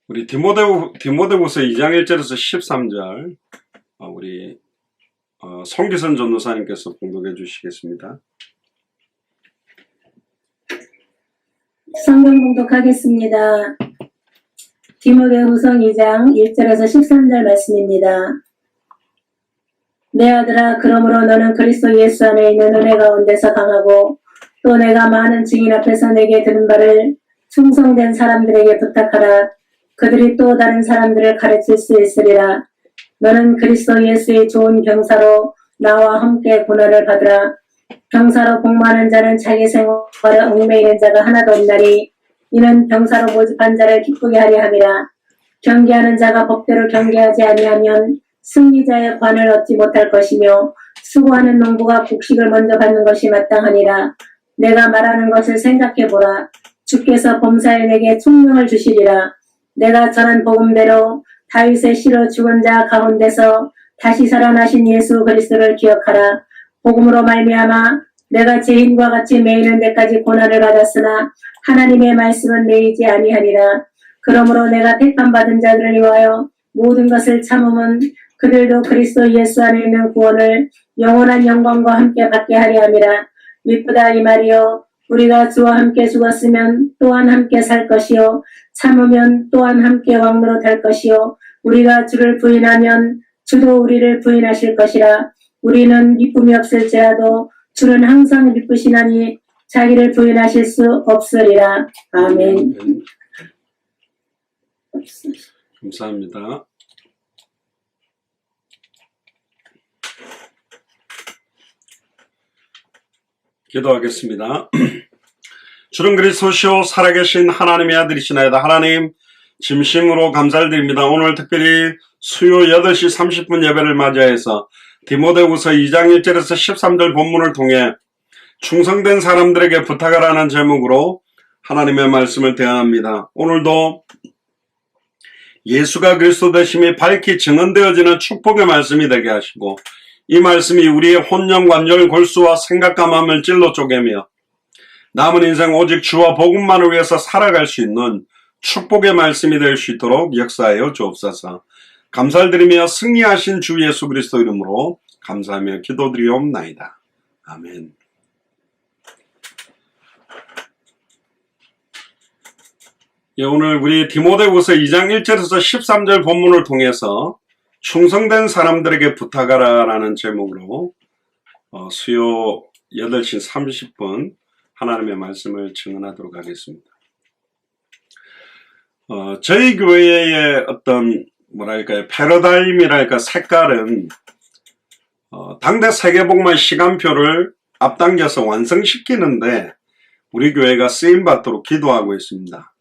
우리 디모데후서 2장 1절에서 13절 우리 송기선 전도사님께서 봉독해 주시겠습니다. 성경 봉독하겠습니다. 디모데후서 2장 1절에서 13절 말씀입니다. 내 아들아, 그러므로 너는 그리스도 예수 안에 있는 은혜 가운데서 강하고 또 내가 많은 증인 앞에서 내게 들은 바를 충성된 사람들에게 부탁하라. 그들이 또 다른 사람들을 가르칠 수 있으리라. 너는 그리스도 예수의 좋은 병사로 나와 함께 고난을 받으라. 병사로 복무하는 자는 자기 생활에 얽매이는 자가 하나도 없나니 이는 병사로 모집한 자를 기쁘게 하려 함이라. 경계하는 자가 법대로 경계하지 아니하면 승리자의 관을 얻지 못할 것이며 수고하는 농부가 곡식을 먼저 받는 것이 마땅하니라. 내가 말하는 것을 생각해보라. 주께서 범사에 내게 총명을 주시리라. 내가 전한 복음대로 다윗의 씨로 죽은 자 가운데서 다시 살아나신 예수 그리스도를 기억하라. 복음으로 말미암아 내가 죄인과 같이 매이는 데까지 고난을 받았으나 하나님의 말씀은 매이지 아니하니라. 그러므로 내가 택함 받은 자들을 위하여 모든 것을 참음은 그들도 그리스도 예수 안에 있는 구원을 영원한 영광과 함께 받게 하려 함이라. 미쁘다 이 말이요, 우리가 주와 함께 죽었으면 또한 함께 살 것이요, 참으면 또한 함께 왕노로 탈 것이요, 우리가 주를 부인하면 주도 우리를 부인하실 것이라. 우리는 미쁨이 없을지라도 주는 항상 미쁘시나니 자기를 부인하실 수 없으리라. 아멘. 감사합니다. 기도하겠습니다. 주는 그리스도시요 살아계신 하나님의 아들이시나이다. 하나님, 진심으로 감사를 드립니다. 오늘 특별히 수요 8시 30분 예배를 맞이해서 디모데후서 2장 1절에서 13절 본문을 통해 충성된 사람들에게 부탁하라는 제목으로 하나님의 말씀을 대합니다. 오늘도 예수가 그리스도 되심이 밝히 증언되어지는 축복의 말씀이 되게 하시고, 이 말씀이 우리의 혼령, 관절, 골수와 생각과 마음을 찔러 쪼개며 남은 인생 오직 주와 복음만을 위해서 살아갈 수 있는 축복의 말씀이 될 수 있도록 역사하여 주옵소서. 감사를 드리며 승리하신 주 예수 그리스도 이름으로 감사하며 기도드리옵나이다. 아멘. 오늘 우리 디모데후서 2장 1절에서 13절 본문을 통해서 충성된 사람들에게 부탁하라 라는 제목으로 수요 8시 30분 하나님의 말씀을 증언하도록 하겠습니다. 저희 교회의 어떤 패러다임이랄까 색깔은 당대 세계복음화 시간표를 앞당겨서 완성시키는데 우리 교회가 쓰임받도록 기도하고 있습니다.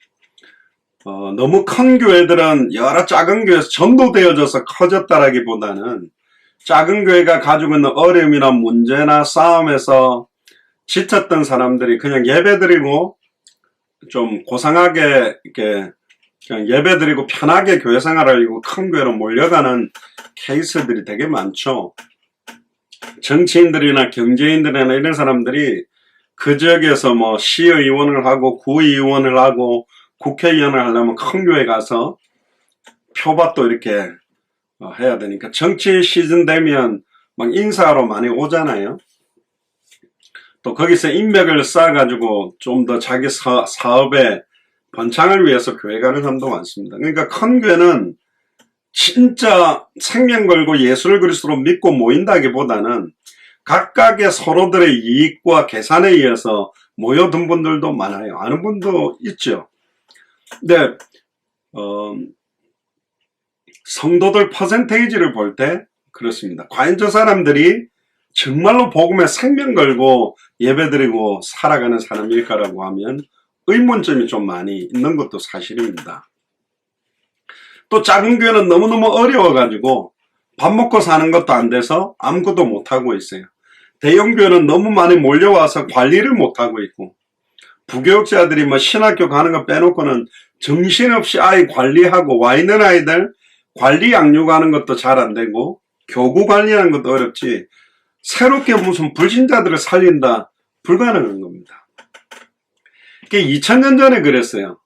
너무 큰 교회들은 여러 작은 교회에서 전도되어져서 커졌다라기보다는 작은 교회가 가지고 있는 어려움이나 문제나 싸움에서 지쳤던 사람들이 그냥 예배드리고 좀 고상하게 이렇게 그냥 예배드리고 편하게 교회 생활하려고 큰 교회로 몰려가는 케이스들이 되게 많죠. 정치인들이나 경제인들이나 이런 사람들이 그 지역에서 뭐 시의원을 하고 구의원을 하고 국회의원을 하려면 큰 교회 가서 표밭도 이렇게 해야 되니까 정치 시즌 되면 막 인사하러 많이 오잖아요. 또 거기서 인맥을 쌓아가지고 좀 더 자기 사업에 번창을 위해서 교회 가는 사람도 많습니다. 그러니까 큰 교회는 진짜 생명 걸고 예수를 그리스도로 믿고 모인다기보다는 각각의 서로들의 이익과 계산에 의해서 모여든 분들도 많아요. 아는 분도 있죠. 근데 성도들 퍼센테이지를 볼 때 그렇습니다. 과연 저 사람들이 정말로 복음에 생명 걸고 예배드리고 살아가는 사람일까라고 하면 의문점이 좀 많이 있는 것도 사실입니다. 또 작은 교회는 너무너무 어려워가지고 밥 먹고 사는 것도 안 돼서 아무것도 못하고 있어요. 대형 교회는 너무 많이 몰려와서 관리를 못하고 있고, 부교육자들이 뭐 신학교 가는 거 빼놓고는 정신없이 아이 관리하고, 와 있는 아이들 관리 양육하는 것도 잘 안 되고 교구 관리하는 것도 어렵지 새롭게 무슨 불신자들을 살린다, 불가능한 겁니다. 2000년 전에 그랬어요.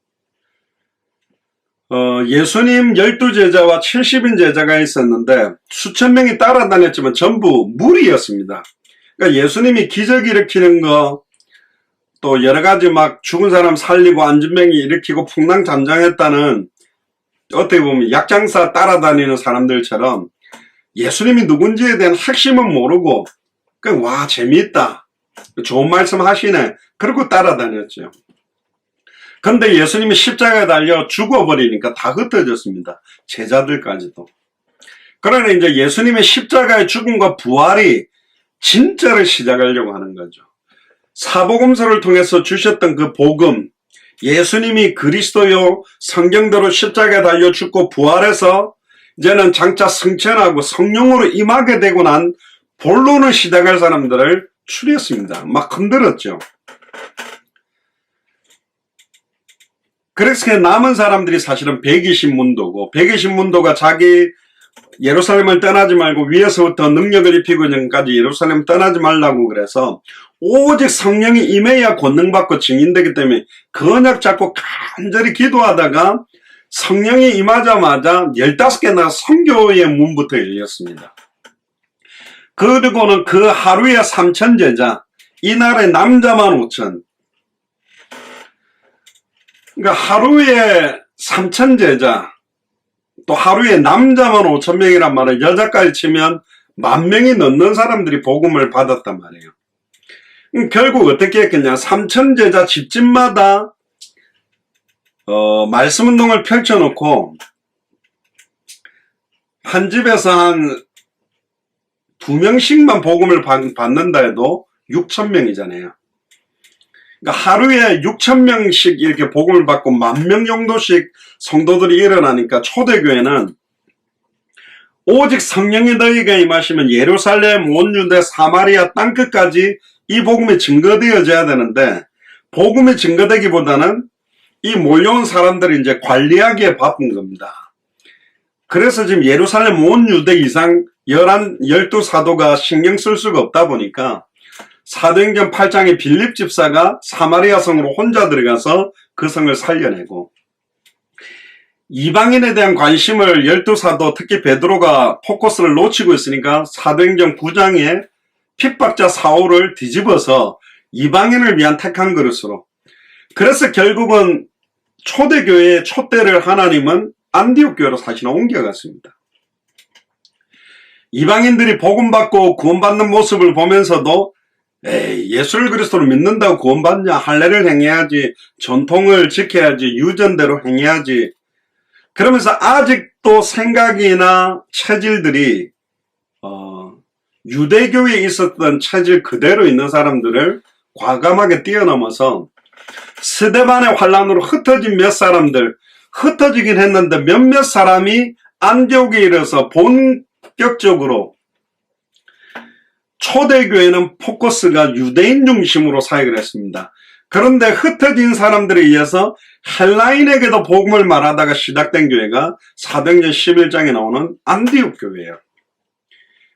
예수님 12제자와 70인 제자가 있었는데 수천 명이 따라다녔지만 전부 무리였습니다. 그러니까 예수님이 기적 일으키는 거, 또 여러 가지 막 죽은 사람 살리고 안진병이 일으키고 풍랑잠잠했다는, 어떻게 보면 약장사 따라다니는 사람들처럼 예수님이 누군지에 대한 핵심은 모르고 그냥 와 재미있다, 좋은 말씀 하시네, 그러고 따라다녔죠. 근데 예수님이 십자가에 달려 죽어버리니까 다 흩어졌습니다. 제자들까지도. 그러나 이제 예수님의 십자가의 죽음과 부활이 진짜를 시작하려고 하는 거죠. 사복음서를 통해서 주셨던 그 복음, 예수님이 그리스도요, 성경대로 십자가에 달려 죽고 부활해서 이제는 장차 승천하고 성령으로 임하게 되고 난 본론을 시작할 사람들을 추렸습니다. 막 흔들었죠. 그래서 남은 사람들이 사실은 120문도고, 120문도가 자기 예루살렘을 떠나지 말고 위에서부터 능력을 입히고 전까지 예루살렘 떠나지 말라고 그래서 오직 성령이 임해야 권능받고 증인되기 때문에 그 언약 잡고 간절히 기도하다가 성령이 임하자마자 15개나 선교의 문부터 열렸습니다. 그리고는 그 하루에 3,000제자, 이날에 남자만 5,000. 그러니까 하루에 3,000제자, 또 하루에 남자만 5,000명이란 말은 여자까지 치면 10,000명이 넘는 사람들이 복음을 받았단 말이에요. 결국 어떻게 했겠냐, 3,000제자 집집마다 말씀운동을 펼쳐놓고 한 집에서 한 2명씩만 복음을 받는다 해도 6,000명이잖아요. 그러니까 하루에 6,000명씩 이렇게 복음을 받고 10,000명 정도씩 성도들이 일어나니까 초대교회는 오직 성령이 너희에게 임하시면 예루살렘, 온 유대, 사마리아 땅끝까지 이 복음이 증거되어져야 되는데, 복음이 증거되기보다는 이 몰려온 사람들이 이제 관리하기에 바쁜 겁니다. 그래서 지금 예루살렘 온 유대 이상 12사도가 신경 쓸 수가 없다 보니까 사도행전 8장에 빌립 집사가 사마리아 성으로 혼자 들어가서 그 성을 살려내고, 이방인에 대한 관심을 12사도 특히 베드로가 포커스를 놓치고 있으니까 사도행전 9장에 핍박자 사울을 뒤집어서 이방인을 위한 택한 그릇으로, 그래서 결국은 초대교회의 촛대를 하나님은 안디옥 교회로 사실은 옮겨갔습니다. 이방인들이 복음받고 구원받는 모습을 보면서도 에이, 예수를 그리스도로 믿는다고 구원받냐, 할례를 행해야지, 전통을 지켜야지, 유전대로 행해야지, 그러면서 아직도 생각이나 체질들이 유대교에 있었던 체질 그대로 있는 사람들을 과감하게 뛰어넘어서 스데반의 환란으로 흩어진 몇 사람들, 흩어지긴 했는데 몇몇 사람이 안디옥에 이르러서 본격적으로, 초대교회는 포커스가 유대인 중심으로 사역을 했습니다. 그런데 흩어진 사람들에 의해서 헬라인에게도 복음을 말하다가 시작된 교회가 사도행전 11장에 나오는 안디옥 교회예요.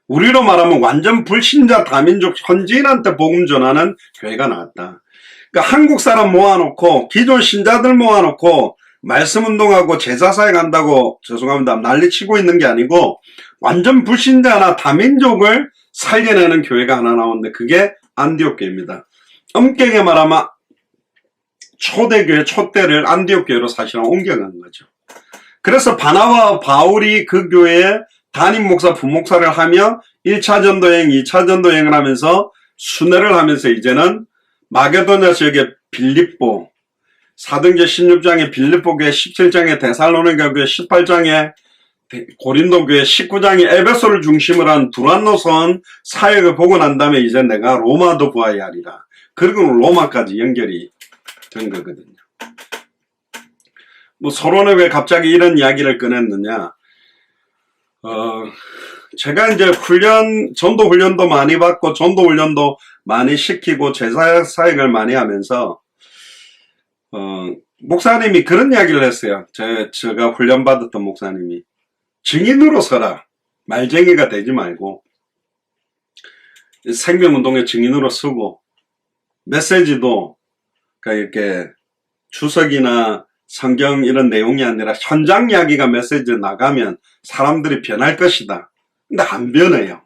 우리로 말하면 완전 불신자 다민족 현지인한테 복음 전하는 교회가 나왔다. 그러니까 한국 사람 모아놓고 기존 신자들 모아놓고 말씀운동하고 제자사역 한다고, 죄송합니다, 난리치고 있는 게 아니고 완전 불신자나 다민족을 살려내는 교회가 하나 나오는데 그게 안디옥 교회입니다. 엄격히 말하면 초대교회 촛대를 안디옥 교회로 사실은 옮겨간 거죠. 그래서 바나바와 바울이 그 교회에 담임 목사, 부목사를 하며 1차 전도여행, 2차 전도여행을 하면서 순회를 하면서 이제는 마게도냐 지역의 빌립보, 사도행전 16장에 빌립보 교회, 17장에 데살로니가 교회, 18장에 고린도 교회, 19장에 에베소를 중심으로 한 두란노선 사역을 보고 난 다음에 이제 내가 로마도 구하야 하리라. 그리고 로마까지 연결이 된 거거든요. 뭐 서론에 왜 갑자기 이런 이야기를 꺼냈느냐. 제가 이제 전도 훈련도 많이 받고 전도 훈련도 많이 시키고 제사 사역을 많이 하면서 목사님이 그런 이야기를 했어요. 제가 훈련받았던 목사님이 증인으로 서라. 말쟁이가 되지 말고 생명운동의 증인으로 서고, 메시지도 그러니까 이렇게 주석이나 성경 이런 내용이 아니라 현장 이야기가 메시지 나가면 사람들이 변할 것이다. 근데 안 변해요.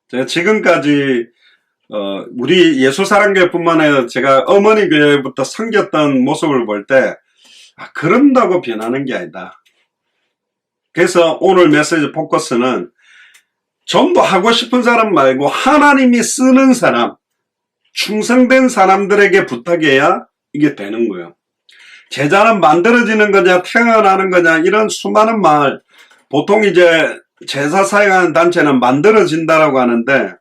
제가 지금까지 우리 예수사랑교회뿐만 아니라 제가 어머니 교회부터 섬겼던 모습을 볼 때 그런다고 변하는 게 아니다. 그래서 오늘 메시지 포커스는 전도 하고 싶은 사람 말고 하나님이 쓰는 사람, 충성된 사람들에게 부탁해야 이게 되는 거예요. 제자는 만들어지는 거냐 태어나는 거냐 이런 수많은 말, 보통 이제 제사 사역하는 단체는 만들어진다라고 하는데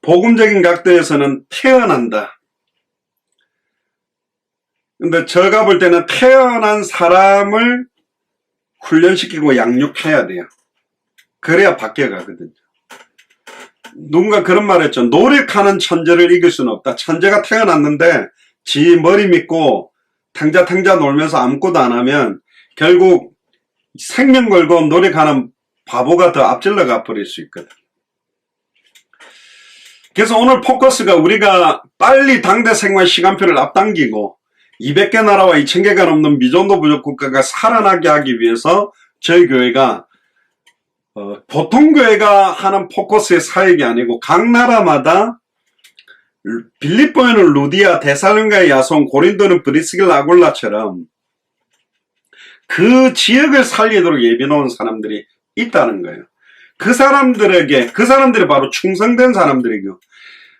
복음적인 각도에서는 태어난다. 근데 제가 볼 때는 태어난 사람을 훈련시키고 양육해야 돼요. 그래야 바뀌어가거든요. 누군가 그런 말 했죠. 노력하는 천재를 이길 수는 없다. 천재가 태어났는데 지 머리 믿고 탕자 놀면서 아무것도 안 하면 결국 생명 걸고 노력하는 바보가 더 앞질러 가버릴 수 있거든. 그래서 오늘 포커스가 우리가 빨리 당대 생활 시간표를 앞당기고 200개 나라와 2000개가 넘는 미전도 부족 국가가 살아나게 하기 위해서 저희 교회가 보통 교회가 하는 포커스의 사역이 아니고 각 나라마다 빌립보에는 루디아, 데살로니가의 야손, 고린도는 브리스길 아굴라처럼 그 지역을 살리도록 예비놓은 사람들이 있다는 거예요. 그 사람들이 바로 충성된 사람들이고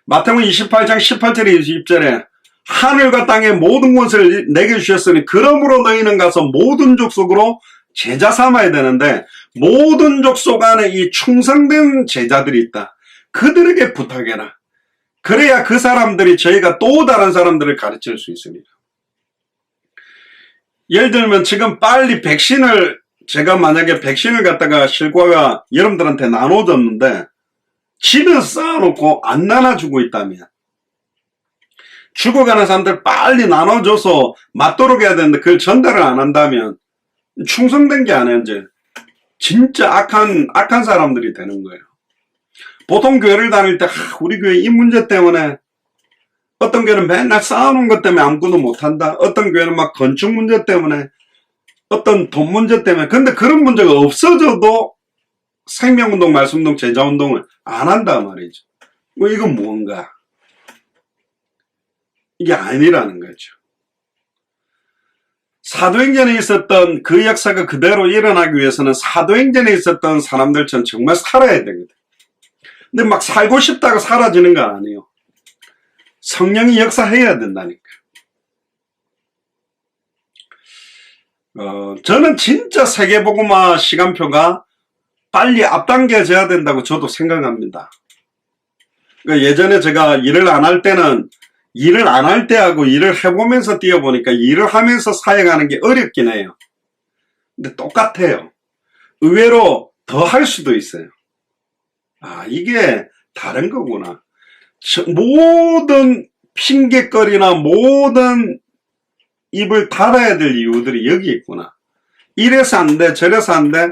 마태복음 28장 18절에 20절에 하늘과 땅의 모든 것을 내게 주셨으니 그러므로 너희는 가서 모든 족속으로 제자 삼아야 되는데 모든 족속 안에 이 충성된 제자들이 있다. 그들에게 부탁해라. 그래야 그 사람들이 저희가 또 다른 사람들을 가르칠 수 있습니다. 예를 들면 지금 빨리 제가 만약에 백신을 갖다가 실과가 여러분들한테 나눠줬는데 집에서 쌓아놓고 안 나눠주고 있다면 죽어가는 사람들 빨리 나눠줘서 맞도록 해야 되는데 그걸 전달을 안 한다면 충성된 게 아니에요. 이제 진짜 악한 사람들이 되는 거예요. 보통 교회를 다닐 때 우리 교회 이 문제 때문에 어떤 교회는 맨날 쌓아놓은 것 때문에 아무것도 못한다. 어떤 교회는 막 건축 문제 때문에 어떤 돈 문제 때문에 근데 그런 문제가 없어져도 생명운동, 말씀운동, 제자운동을 안 한다 말이죠. 이건 뭔가 이게 아니라는 거죠. 사도행전에 있었던 그 역사가 그대로 일어나기 위해서는 사도행전에 있었던 사람들처럼 정말 살아야 되거든. 근데 막 살고 싶다고 사라지는 건 아니에요. 성령이 역사해야 된다니까. 저는 진짜 세계복음화 시간표가 빨리 앞당겨져야 된다고 저도 생각합니다. 그러니까 예전에 제가 일을 안 할 때는 일을 안 할 때하고 일을 해보면서 뛰어보니까 일을 하면서 사역하는 게 어렵긴 해요. 근데 똑같아요. 의외로 더 할 수도 있어요. 이게 다른 거구나. 모든 핑계거리나 모든 입을 닫아야 될 이유들이 여기 있구나. 이래서 안 돼, 저래서 안 돼.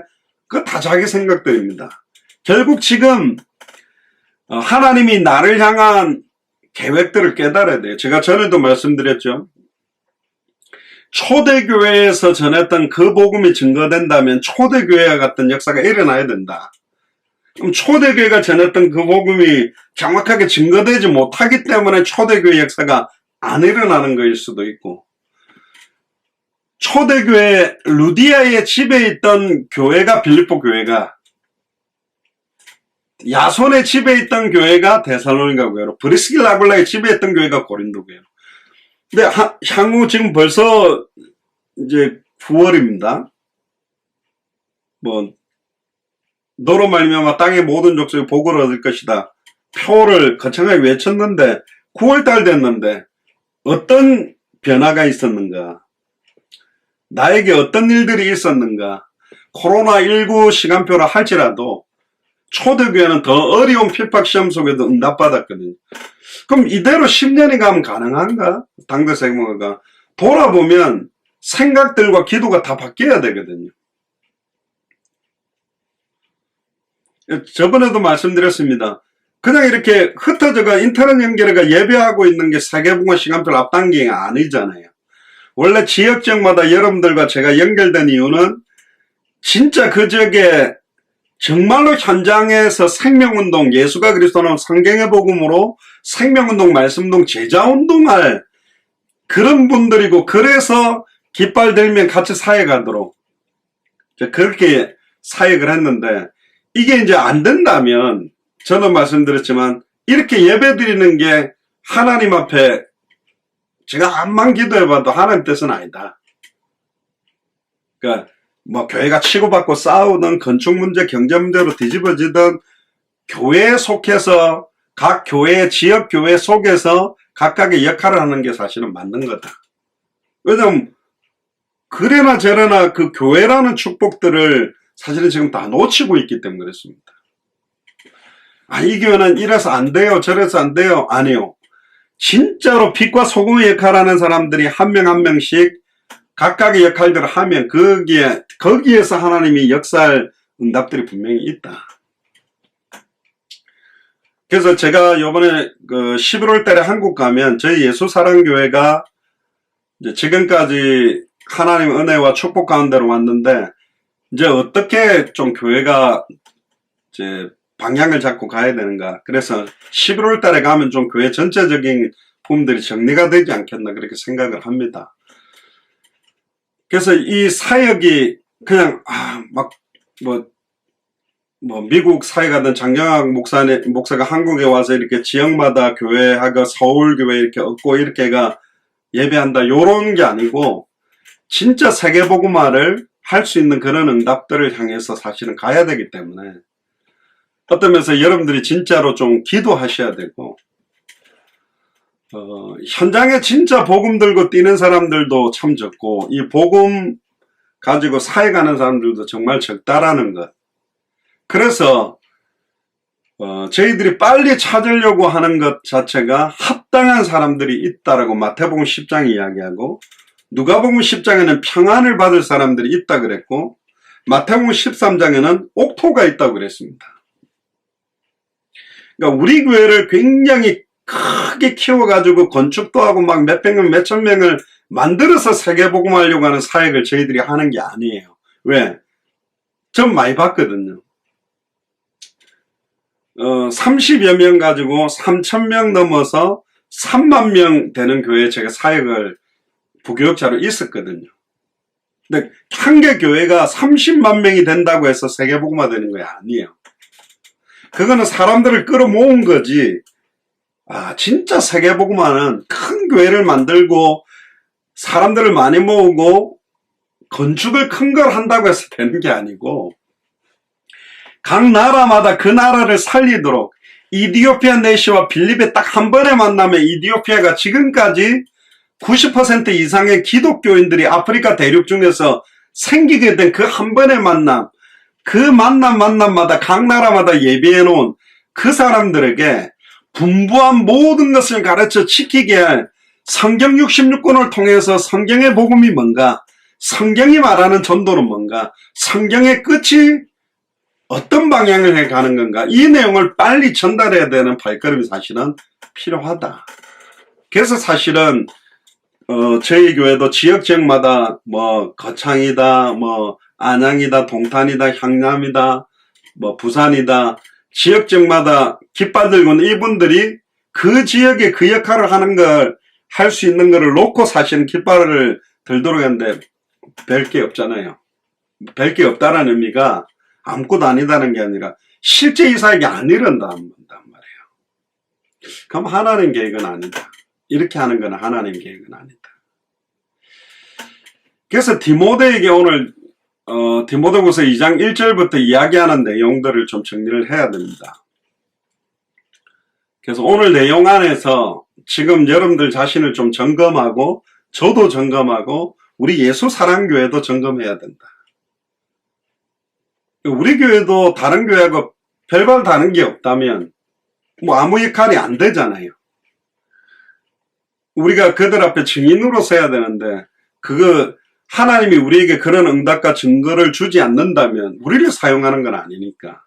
그거 다 자기 생각들입니다. 결국 지금 하나님이 나를 향한 계획들을 깨달아야 돼요. 제가 전에도 말씀드렸죠. 초대교회에서 전했던 그 복음이 증거된다면 초대교회와 같은 역사가 일어나야 된다. 그럼 초대교회가 전했던 그 복음이 정확하게 증거되지 못하기 때문에 초대교회 역사가 안 일어나는 것일 수도 있고 초대교회 루디아의 집에 있던 교회가 빌립보 교회가 야손의 집에 있던 교회가 데살로니가 교회로 브리스길 아굴라의 집에 있던 교회가 고린도 교회로 근데 향후 지금 벌써 이제 9월입니다. 너로 말미암아 땅의 모든 족속이 복을 얻을 것이다. 표를 거창하게 외쳤는데 9월달 됐는데 어떤 변화가 있었는가? 나에게 어떤 일들이 있었는가? 코로나19 시간표라 할지라도 초대교회는 더 어려운 필박시험 속에도 응답받았거든요. 그럼 이대로 10년이 가면 가능한가? 당대 생모가 돌아보면 생각들과 기도가 다 바뀌어야 되거든요. 저번에도 말씀드렸습니다. 그냥 이렇게 흩어져가 인터넷 연결해가 예배하고 있는 게 세계복음 시간표를 앞당기기가 아니잖아요. 원래 지역적마다 여러분들과 제가 연결된 이유는 진짜 그 지역에 정말로 현장에서 생명운동, 예수가 그리스도는 성경의 복음으로 생명운동, 말씀운동, 제자운동할 그런 분들이고, 그래서 깃발 들면 같이 사역하도록 그렇게 사역을 했는데, 이게 이제 안 된다면, 저는 말씀드렸지만 이렇게 예배 드리는 게 하나님 앞에 제가 암만 기도해봐도 하나님 뜻은 아니다. 그러니까 뭐 교회가 치고받고 싸우든 건축 문제, 경제 문제로 뒤집어지든 교회에 속해서 각 교회, 지역 교회 속에서 각각의 역할을 하는 게 사실은 맞는 거다. 왜냐면 그래나 저래나 그 교회라는 축복들을 사실은 지금 다 놓치고 있기 때문에 그렇습니다. 아, 이 교회는 이래서 안 돼요, 저래서 안 돼요. 아니요. 진짜로 빛과 소금의 역할하는 사람들이 한 명 한 명씩 각각의 역할들을 하면 거기에서 하나님이 역사할 응답들이 분명히 있다. 그래서 제가 요번에 11월 달에 한국 가면 저희 예수사랑교회가 이제 지금까지 하나님 은혜와 축복 가운데로 왔는데, 이제 어떻게 좀 교회가 이제 방향을 잡고 가야 되는가. 그래서 11월 달에 가면 좀 교회 전체적인 부분들이 정리가 되지 않겠나 그렇게 생각을 합니다. 그래서 이 사역이 그냥 미국 사역하던 장경학 목사가 한국에 와서 이렇게 지역마다 교회하고 서울교회 이렇게 얻고 이렇게가 예배한다 요런 게 아니고, 진짜 세계복음화를 할 수 있는 그런 응답들을 향해서 사실은 가야 되기 때문에 어떤 면에서 여러분들이 진짜로 좀 기도하셔야 되고, 현장에 진짜 복음 들고 뛰는 사람들도 참 적고, 이 복음 가지고 사역하는 사람들도 정말 적다라는 것. 그래서 저희들이 빨리 찾으려고 하는 것 자체가 합당한 사람들이 있다라고 마태복음 10장에 이야기하고, 누가복음 10장에는 평안을 받을 사람들이 있다 그랬고, 마태복음 13장에는 옥토가 있다고 그랬습니다. 그러니까 우리 교회를 굉장히 크게 키워가지고 건축도 하고 막 몇백 명, 몇천 명을 만들어서 세계복음하려고 하는 사역을 저희들이 하는 게 아니에요. 왜? 전 많이 봤거든요. 30여 명 가지고 3,000명 넘어서 3만 명 되는 교회에 제가 사역을 부교역자로 있었거든요. 근데 한 개 교회가 30만 명이 된다고 해서 세계복음화 되는 거 아니에요. 그거는 사람들을 끌어모은 거지. 진짜 세계복음화는 큰 교회를 만들고 사람들을 많이 모으고 건축을 큰 걸 한다고 해서 되는 게 아니고, 각 나라마다 그 나라를 살리도록, 이디오피아 내시와 빌립에 딱 한 번에 만나면 이디오피아가 지금까지 90% 이상의 기독교인들이 아프리카 대륙 중에서 생기게 된 그 한 번의 만남, 그 만남마다 각 나라마다 예비해 놓은 그 사람들에게 분부한 모든 것을 가르쳐 지키게 할 성경 66권을 통해서 성경의 복음이 뭔가, 성경이 말하는 전도는 뭔가, 성경의 끝이 어떤 방향을 해 가는 건가, 이 내용을 빨리 전달해야 되는 발걸음이 사실은 필요하다. 그래서 사실은 저희 교회도 지역마다 거창이다, 안양이다, 동탄이다, 향남이다, 부산이다, 지역마다 깃발 들고 있는 이분들이 그 지역에 그 역할을 하는 걸, 할 수 있는 거를 놓고 사실은 깃발을 들도록 하는데 별 게 없잖아요. 별 게 없다는 의미가 아무것도 아니다는 게 아니라 실제 이 사역이 안 일어난단 말이에요. 그럼 하나님 계획은 아니다. 이렇게 하는 건 하나님 계획은 아니다. 그래서 디모데에게 오늘 디모데후서 2장 1절부터 이야기하는 내용들을 좀 정리를 해야 됩니다. 그래서 오늘 내용 안에서 지금 여러분들 자신을 좀 점검하고, 저도 점검하고, 우리 예수사랑교회도 점검해야 된다. 우리 교회도 다른 교회하고 별반 다른 게 없다면 아무 역할이 안 되잖아요. 우리가 그들 앞에 증인으로 서야 되는데, 하나님이 우리에게 그런 응답과 증거를 주지 않는다면 우리를 사용하는 건 아니니까.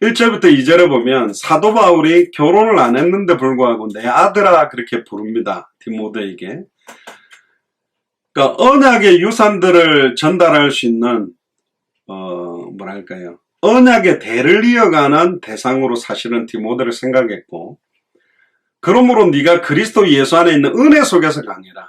1절부터 2절에 보면 사도 바울이 결혼을 안 했는데 불구하고 내 아들아 그렇게 부릅니다. 디모데에게. 그러니까 언약의 유산들을 전달할 수 있는 뭐랄까요, 언약의 대를 이어가는 대상으로 사실은 디모데를 생각했고, 그러므로 네가 그리스도 예수 안에 있는 은혜 속에서 강해라.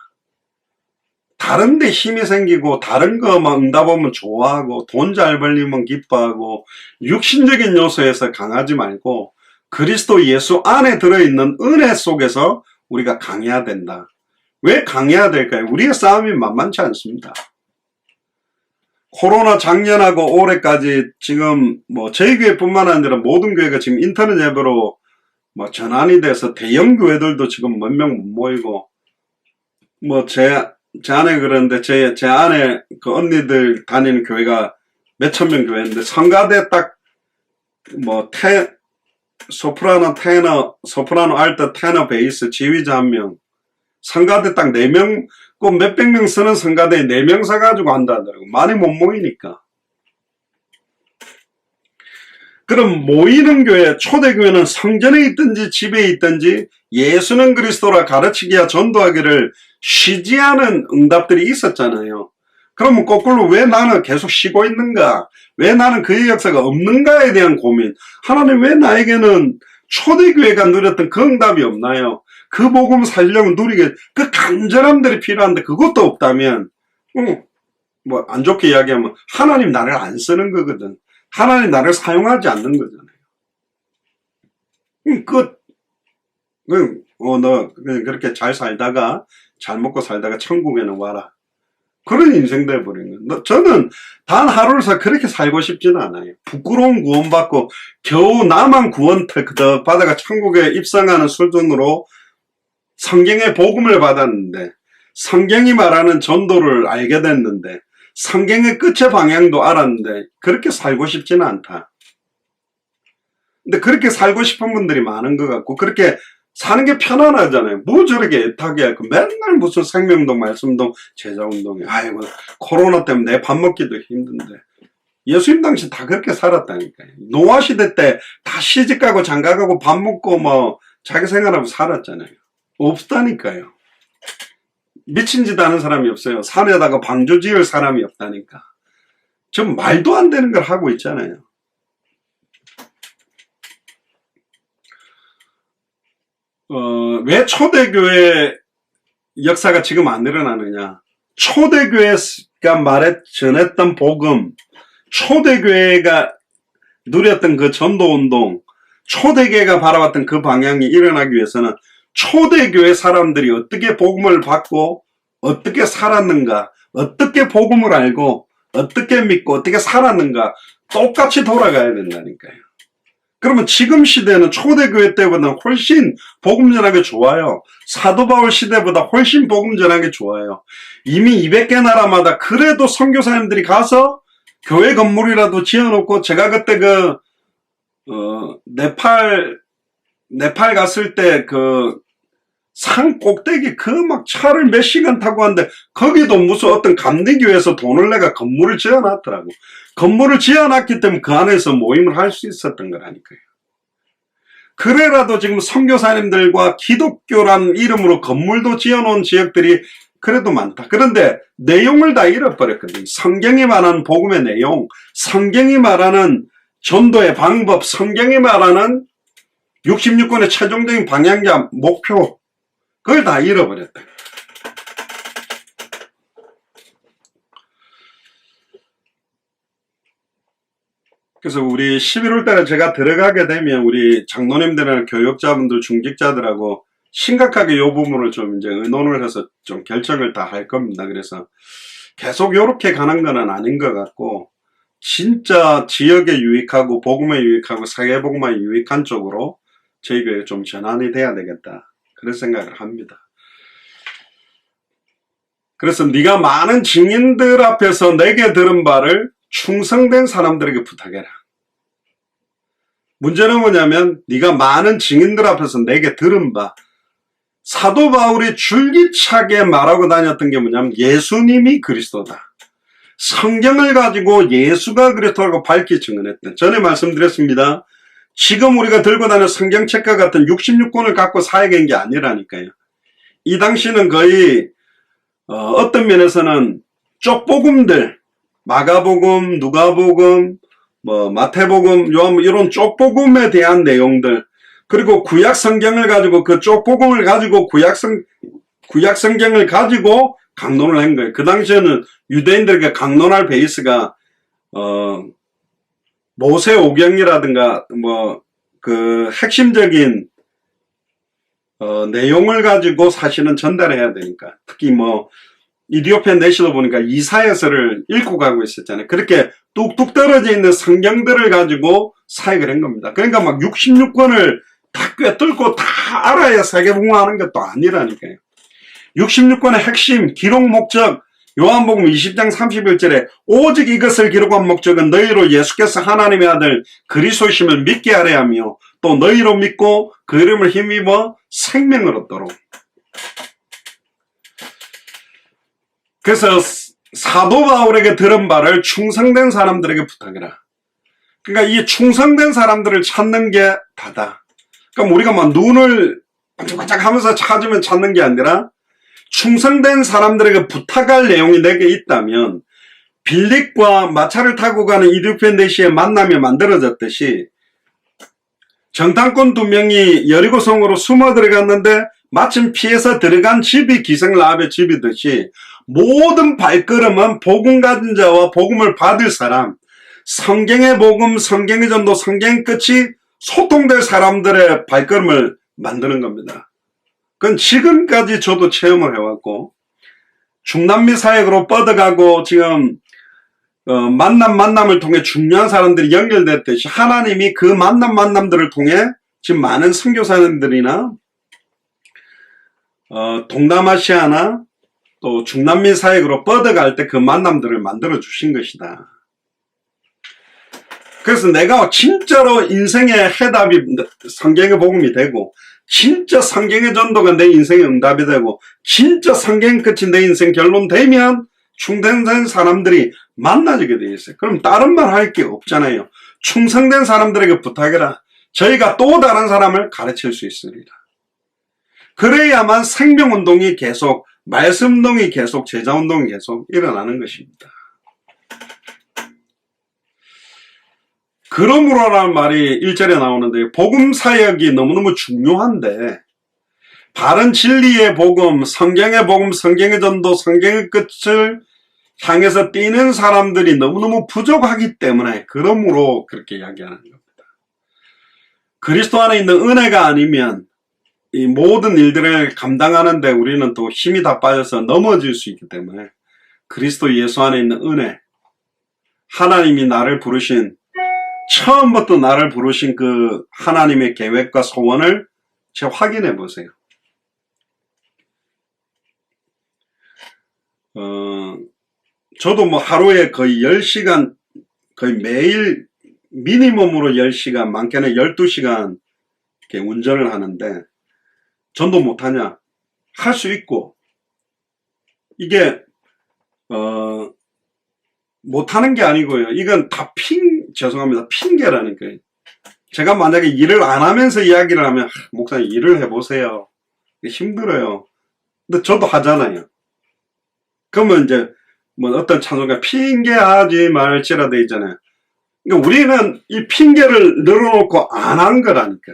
다른 데 힘이 생기고 다른 거 막 응답하면 좋아하고 돈 잘 벌리면 기뻐하고 육신적인 요소에서 강하지 말고 그리스도 예수 안에 들어있는 은혜 속에서 우리가 강해야 된다. 왜 강해야 될까요? 우리의 싸움이 만만치 않습니다. 코로나 작년하고 올해까지 지금 뭐 저희 교회뿐만 아니라 모든 교회가 지금 인터넷 예배로 뭐 전환이 돼서 대형 교회들도 지금 몇 명 못 모이고, 뭐 제 아내 그러는데 제 아내 그 언니들 다니는 교회가 몇천 명 교회인데 성가대 딱 뭐 소프라노 테너, 소프라노 알트 테너 베이스 지휘자 1명, 성가대 딱 4명, 그 몇백 명 쓰는 성가대에 4명 사가지고 한다더라고. 많이 못 모이니까. 그럼 모이는 교회, 초대교회는 성전에 있든지 집에 있든지 예수는 그리스도라 가르치기야 전도하기를 쉬지 않은 응답들이 있었잖아요. 그러면 거꾸로 왜 나는 계속 쉬고 있는가? 왜 나는 그의 역사가 없는가에 대한 고민. 하나님 왜 나에게는 초대교회가 누렸던 그 응답이 없나요? 그 복음 살려면 누리게 그 간절함들이 필요한데 그것도 없다면 뭐 안 좋게 이야기하면 하나님 나를 안 쓰는 거거든. 하나님 나를 사용하지 않는 거잖아요. 너 그렇게 잘 살다가 잘 먹고 살다가 천국에는 와라. 그런 인생 돼버린 거예요. 저는 단 하루를 그렇게 살고 싶지는 않아요. 부끄러운 구원받고 겨우 나만 구원 받아가 천국에 입성하는 수준으로 성경의 복음을 받았는데, 성경이 말하는 전도를 알게 됐는데, 성경의 끝의 방향도 알았는데 그렇게 살고 싶지는 않다. 근데 그렇게 살고 싶은 분들이 많은 것 같고 그렇게 사는 게 편안하잖아요. 뭐 저렇게 애타게 할거 맨날 무슨 생명동 말씀동 제자운동이. 아이고 코로나 때문에 내 밥 먹기도 힘든데. 예수님 당시 다 그렇게 살았다니까요. 노아시대 때 다 시집가고 장가가고 밥 먹고 뭐 자기 생활하고 살았잖아요. 없다니까요. 미친 짓 하는 사람이 없어요. 산에다가 방주 지을 사람이 없다니까. 좀 말도 안 되는 걸 하고 있잖아요. 왜 초대교회 역사가 지금 안 일어나느냐. 초대교회가 전했던 복음, 초대교회가 누렸던 그 전도운동, 초대교회가 바라봤던 그 방향이 일어나기 위해서는 초대교회 사람들이 어떻게 복음을 받고 어떻게 살았는가, 어떻게 복음을 알고 어떻게 믿고 어떻게 살았는가 똑같이 돌아가야 된다니까요. 그러면 지금 시대는 초대교회 때보다 훨씬 복음 전하기 좋아요. 사도 바울 시대보다 훨씬 복음 전하기 좋아요. 이미 200개 나라마다 그래도 선교사님들이 가서 교회 건물이라도 지어놓고, 제가 그때 네팔 갔을 때 산 꼭대기 막 차를 몇 시간 타고 왔는데 거기도 무슨 어떤 감리교에서 돈을 내가 건물을 지어놨더라고. 건물을 지어놨기 때문에 그 안에서 모임을 할 수 있었던 거라니까요. 그래라도 지금 선교사님들과 기독교란 이름으로 건물도 지어놓은 지역들이 그래도 많다. 그런데 내용을 다 잃어버렸거든요. 성경이 말하는 복음의 내용, 성경이 말하는 전도의 방법, 성경이 말하는 66권의 최종적인 방향과 목표, 그걸 다 잃어버렸다. 그래서 우리 11월 달에 제가 들어가게 되면 우리 장로님들이나 교육자분들, 중직자들하고 심각하게 이 부분을 좀 이제 의논을 해서 좀 결정을 다 할 겁니다. 그래서 계속 이렇게 가는 건 아닌 것 같고, 진짜 지역에 유익하고 복음에 유익하고 세계복음에 유익한 쪽으로 저희 교회가 좀 전환이 돼야 되겠다. 그런 생각을 합니다. 그래서 네가 많은 증인들 앞에서 내게 들은 바를 충성된 사람들에게 부탁해라. 문제는 뭐냐면 네가 많은 증인들 앞에서 내게 들은 바, 사도 바울이 줄기차게 말하고 다녔던 게 뭐냐면 예수님이 그리스도다. 성경을 가지고 예수가 그리스도라고 밝히 증언했던, 전에 말씀드렸습니다. 지금 우리가 들고 다니는 성경책과 같은 66권을 갖고 사역한 게 아니라니까요. 이 당시는 거의 어떤 면에서는 쪽복음들, 마가복음, 누가복음, 마태복음, 요한 이런 쪽복음에 대한 내용들, 그리고 구약 성경을 가지고 그 쪽복음을 가지고 구약 성경을 가지고 강론을 한 거예요. 그 당시에는 유대인들에게 강론할 베이스가 모세오경이라든가 그 핵심적인 내용을 가지고 사실은 전달해야 되니까, 특히 이디오피아 내시도 보니까 이사야서를 읽고 가고 있었잖아요. 그렇게 뚝뚝 떨어져 있는 성경들을 가지고 사역을 한 겁니다. 그러니까 막 66권을 다 꿰뚫고 다 알아야 세계복음하는 것도 아니라니까요. 66권의 핵심, 기록 목적, 요한복음 20장 31절에 오직 이것을 기록한 목적은 너희로 예수께서 하나님의 아들 그리스도심을 믿게 하려 하며 또 너희로 믿고 그 이름을 힘입어 생명을 얻도록. 그래서 사도 바울에게 들은 바를 충성된 사람들에게 부탁해라. 그러니까 이 충성된 사람들을 찾는 게 다다. 그러니까 우리가 막 눈을 반짝반짝 하면서 찾으면 찾는 게 아니라 충성된 사람들에게 부탁할 내용이 내게 있다면 빌립과 마차를 타고 가는 이디오피아 내시의 만남이 만들어졌듯이 정탐꾼 2명이 여리고성으로 숨어 들어갔는데 마침 피해서 들어간 집이 기생라합의 집이듯이 모든 발걸음은 복음 가진 자와 복음을 받을 사람, 성경의 복음, 성경의 전도, 성경의 끝이 소통될 사람들의 발걸음을 만드는 겁니다. 그건 지금까지 저도 체험을 해왔고, 중남미 사역으로 뻗어가고 지금 만남을 통해 중요한 사람들이 연결됐듯이 하나님이 그 만남들을 통해 지금 많은 선교사님들이나 동남아시아나 또 중남미 사역으로 뻗어갈 때 그 만남들을 만들어 주신 것이다. 그래서 내가 진짜로 인생의 해답이 성경의 복음이 되고, 진짜 성경의 전도가 내 인생의 응답이 되고, 진짜 성경 끝이 내 인생 결론 되면 충성된 사람들이 만나지게 되어 있어요. 그럼 다른 말 할 게 없잖아요. 충성된 사람들에게 부탁해라. 저희가 또 다른 사람을 가르칠 수 있으리라. 그래야만 생명운동이 계속, 말씀운동이 계속, 제자운동이 계속 일어나는 것입니다. 그러므로라는 말이 1절에 나오는데, 복음 사역이 너무너무 중요한데, 바른 진리의 복음, 성경의 복음, 성경의 전도, 성경의 끝을 향해서 뛰는 사람들이 너무너무 부족하기 때문에, 그러므로 그렇게 이야기하는 겁니다. 그리스도 안에 있는 은혜가 아니면 이 모든 일들을 감당하는데 우리는 또 힘이 다 빠져서 넘어질 수 있기 때문에, 그리스도 예수 안에 있는 은혜, 하나님이 나를 부르신, 처음부터 나를 부르신 그 하나님의 계획과 소원을 확인해 보세요. 저도 하루에 거의 10시간, 거의 매일 미니멈으로 10시간, 많게는 12시간 이렇게 운전을 하는데, 전도 못하냐? 할 수 있고, 이게, 못하는 게 아니고요. 이건 다 죄송합니다. 핑계라니까요. 제가 만약에 일을 안 하면서 이야기를 하면, 목사님 일을 해보세요. 힘들어요. 근데 저도 하잖아요. 그러면 이제, 어떤 찬송가 핑계하지 말지라 돼 있잖아요. 그러니까 우리는 이 핑계를 늘어놓고 안 한 거라니까.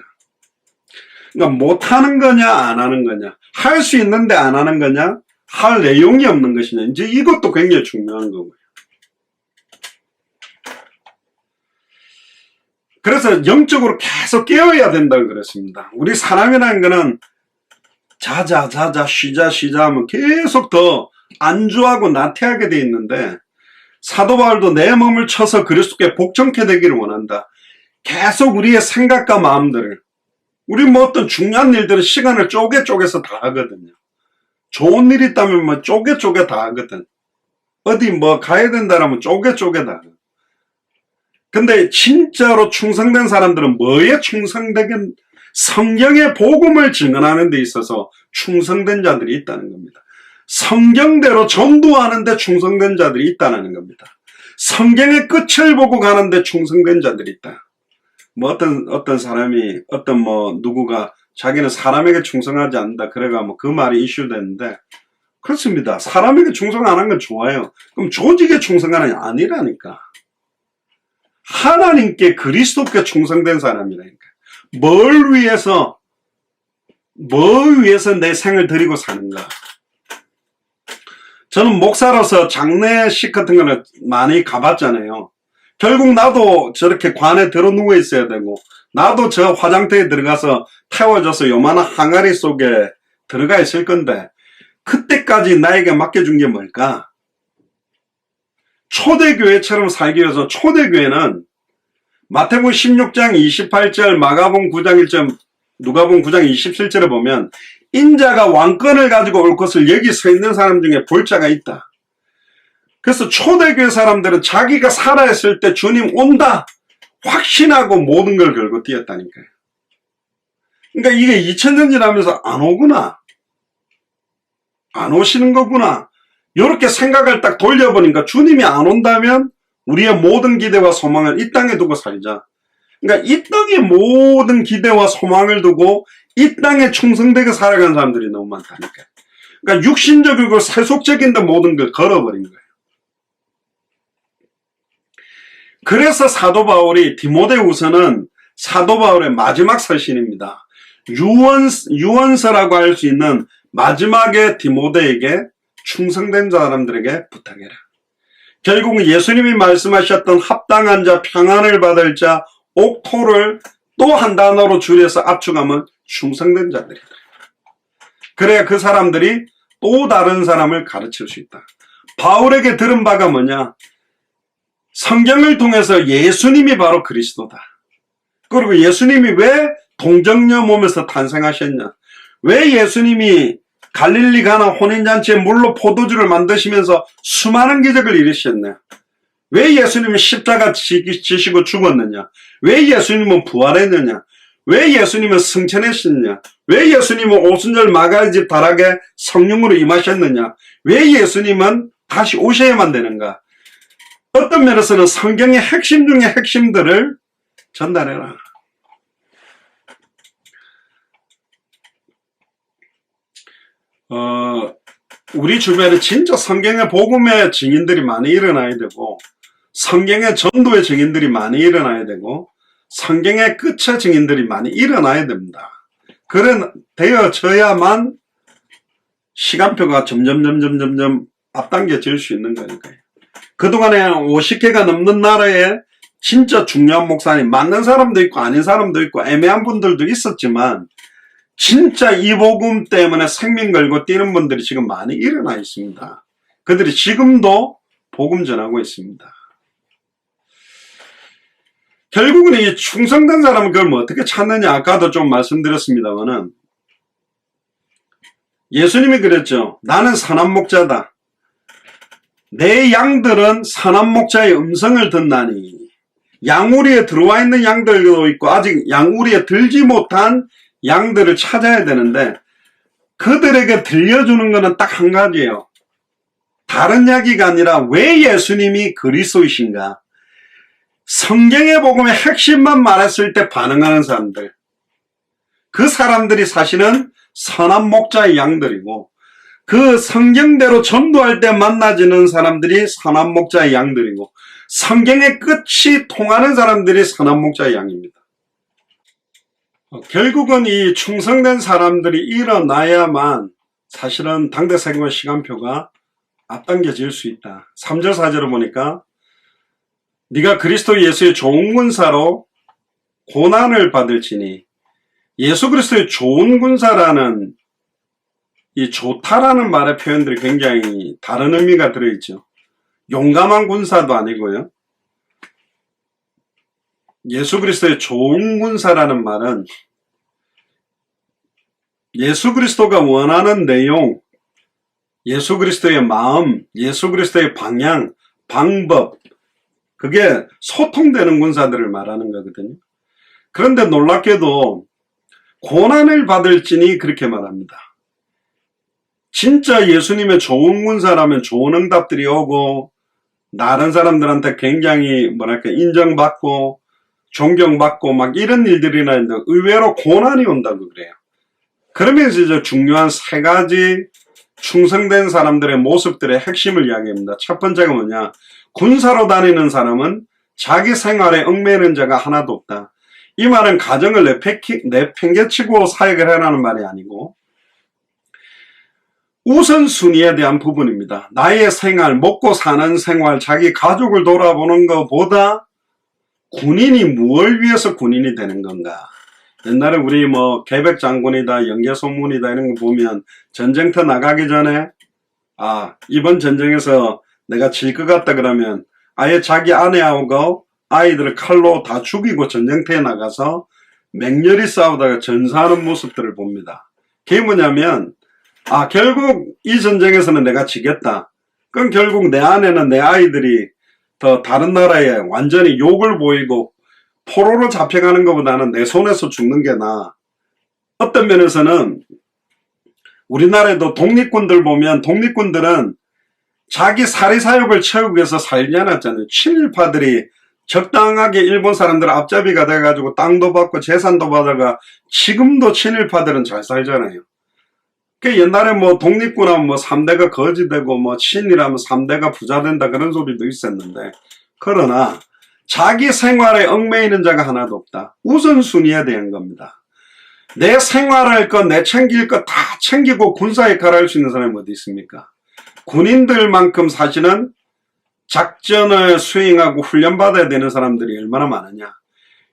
그러니까 못하는 거냐, 안 하는 거냐. 할 수 있는데 안 하는 거냐, 할 내용이 없는 것이냐. 이제 이것도 굉장히 중요한 거고요. 그래서 영적으로 계속 깨어야 된다고 그랬습니다. 우리 사람이라는 거는 자자 쉬자 하면 계속 더 안주하고 나태하게 돼 있는데, 사도 바울도 내 몸을 쳐서 그리스도께 복종케 되기를 원한다. 계속 우리의 생각과 마음들을, 우리 어떤 중요한 일들은 시간을 쪼개서 다 하거든요. 좋은 일 있다면 쪼개 다 하거든. 어디 가야 된다라면 쪼개 다 하거든. 근데 진짜로 충성된 사람들은 뭐에 충성되긴, 성경의 복음을 증언하는 데 있어서 충성된 자들이 있다는 겁니다. 성경대로 전도하는 데 충성된 자들이 있다는 겁니다. 성경의 끝을 보고 가는데 충성된 자들이 있다. 어떤 사람이, 누구가 자기는 사람에게 충성하지 않는다. 그래가 그 말이 이슈됐는데, 그렇습니다. 사람에게 충성 안 한 건 좋아요. 그럼 조직에 충성하는 게 아니라니까. 하나님께 그리스도께 충성된 사람이라니까. 뭘 위해서 내 생을 드리고 사는가. 저는 목사로서 장례식 같은 거는 많이 가봤잖아요. 결국 나도 저렇게 관에 들어 누워 있어야 되고, 나도 저 화장터에 들어가서 태워져서 요만한 항아리 속에 들어가 있을 건데, 그때까지 나에게 맡겨준 게 뭘까? 초대교회처럼 살기 위해서 초대교회는 마태복음 16장 28절, 마가복음 9장 1절, 누가복음 9장 27절에 보면 인자가 왕권을 가지고 올 것을 여기 서 있는 사람 중에 볼 자가 있다. 그래서 초대교회 사람들은 자기가 살아있을 때 주님 온다 확신하고 모든 걸 걸고 뛰었다니까요. 그러니까 이게 2000년 지나면서 안 오구나, 안 오시는 거구나, 이렇게 생각을 딱 돌려보니까 주님이 안 온다면 우리의 모든 기대와 소망을 이 땅에 두고 살자. 그러니까 이 땅에 모든 기대와 소망을 두고 이 땅에 충성되게 살아가는 사람들이 너무 많다니까. 그러니까 육신적이고 세속적인 데 모든 걸 걸어버린 거예요. 그래서 사도 바울이 디모데후서는 사도 바울의 마지막 서신입니다. 유언서라고 할 수 있는 마지막에 디모데에게 충성된 사람들에게 부탁해라. 결국은 예수님이 말씀하셨던 합당한 자, 평안을 받을 자, 옥토를 또 한 단어로 줄여서 압축하면 충성된 자들이다. 그래야 그 사람들이 또 다른 사람을 가르칠 수 있다. 바울에게 들은 바가 뭐냐? 성경을 통해서 예수님이 바로 그리스도다. 그리고 예수님이 왜 동정녀 몸에서 탄생하셨냐? 왜 예수님이 갈릴리 가나 혼인잔치에 물로 포도주를 만드시면서 수많은 기적을 이루셨냐? 왜 예수님은 십자가 지시고 죽었느냐? 왜 예수님은 부활했느냐? 왜 예수님은 승천했느냐? 왜 예수님은 오순절 마가의 집 다락에 성령으로 임하셨느냐? 왜 예수님은 다시 오셔야만 되는가? 어떤 면에서는 성경의 핵심 중의 핵심들을 전달해라. 우리 주변에 진짜 성경의 복음의 증인들이 많이 일어나야 되고, 성경의 전도의 증인들이 많이 일어나야 되고, 성경의 끝의 증인들이 많이 일어나야 됩니다. 그래 되어져야만 시간표가 점점 앞당겨질 수 있는 거니까요. 그동안에 50개가 넘는 나라에 진짜 중요한 목사님, 맞는 사람도 있고 아닌 사람도 있고 애매한 분들도 있었지만, 진짜 이 복음 때문에 생명 걸고 뛰는 분들이 지금 많이 일어나 있습니다. 그들이 지금도 복음 전하고 있습니다. 결국은 이 충성된 사람은 그걸 뭐 어떻게 찾느냐, 아까도 좀 말씀드렸습니다만은, 예수님이 그랬죠. 나는 선한 목자다. 내 양들은 선한 목자의 음성을 듣나니, 양우리에 들어와 있는 양들도 있고 아직 양우리에 들지 못한 양들을 찾아야 되는데, 그들에게 들려주는 것은 딱 한 가지예요. 다른 이야기가 아니라 왜 예수님이 그리스도이신가? 성경의 복음의 핵심만 말했을 때 반응하는 사람들, 그 사람들이 사실은 선한 목자의 양들이고, 그 성경대로 전도할 때 만나지는 사람들이 선한 목자의 양들이고, 성경의 끝이 통하는 사람들이 선한 목자의 양입니다. 결국은 이 충성된 사람들이 일어나야만 사실은 당대생활 시간표가 앞당겨질 수 있다. 3절 4절을 보니까 네가 그리스도 예수의 좋은 군사로 고난을 받을지니, 예수 그리스도의 좋은 군사라는 이 좋다라는 말의 표현들이 굉장히 다른 의미가 들어있죠. 용감한 군사도 아니고요. 예수 그리스도의 좋은 군사라는 말은 예수 그리스도가 원하는 내용, 예수 그리스도의 마음, 예수 그리스도의 방향, 방법, 그게 소통되는 군사들을 말하는 거거든요. 그런데 놀랍게도 고난을 받을지니 그렇게 말합니다. 진짜 예수님의 좋은 군사라면 좋은 응답들이 오고, 다른 사람들한테 굉장히 인정받고 존경받고 막 이런 일들이 나는데, 의외로 고난이 온다고 그래요. 그러면서 이제 중요한 세 가지 충성된 사람들의 모습들의 핵심을 이야기합니다. 첫 번째가 뭐냐? 군사로 다니는 사람은 자기 생활에 얽매이는 자가 하나도 없다. 이 말은 가정을 내팽개치고 사역을 해라는 말이 아니고 우선순위에 대한 부분입니다. 나의 생활, 먹고 사는 생활, 자기 가족을 돌아보는 것보다 군인이 무엇을 위해서 군인이 되는 건가? 옛날에 우리 뭐 계백장군이다, 영계소문이다 이런 거 보면 전쟁터 나가기 전에 이번 전쟁에서 내가 질 것 같다 그러면 아예 자기 아내하고 아이들을 칼로 다 죽이고 전쟁터에 나가서 맹렬히 싸우다가 전사하는 모습들을 봅니다. 그게 뭐냐면 결국 이 전쟁에서는 내가 지겠다. 그럼 결국 내 아내는 내 아이들이 더 다른 나라에 완전히 욕을 보이고 포로로 잡혀가는 것보다는 내 손에서 죽는 게 나아. 어떤 면에서는 우리나라에도 독립군들 보면 독립군들은 자기 사리사욕을 채우기 위해서 살지 않았잖아요. 친일파들이 적당하게 일본 사람들 앞잡이가 돼가지고 땅도 받고 재산도 받아가 지금도 친일파들은 잘 살잖아요. 그 옛날에 뭐 독립군하면 뭐 3대가 거지되고 뭐 친이라면 3대가 부자 된다 그런 소리도 있었는데 그러나 자기 생활에 얽매이는 자가 하나도 없다. 우선순위에 대한 겁니다. 내 생활할 것, 내 챙길 것 다 챙기고 군사 역할을 할 수 있는 사람이 어디 있습니까? 군인들만큼 사실은 작전을 수행하고 훈련받아야 되는 사람들이 얼마나 많으냐.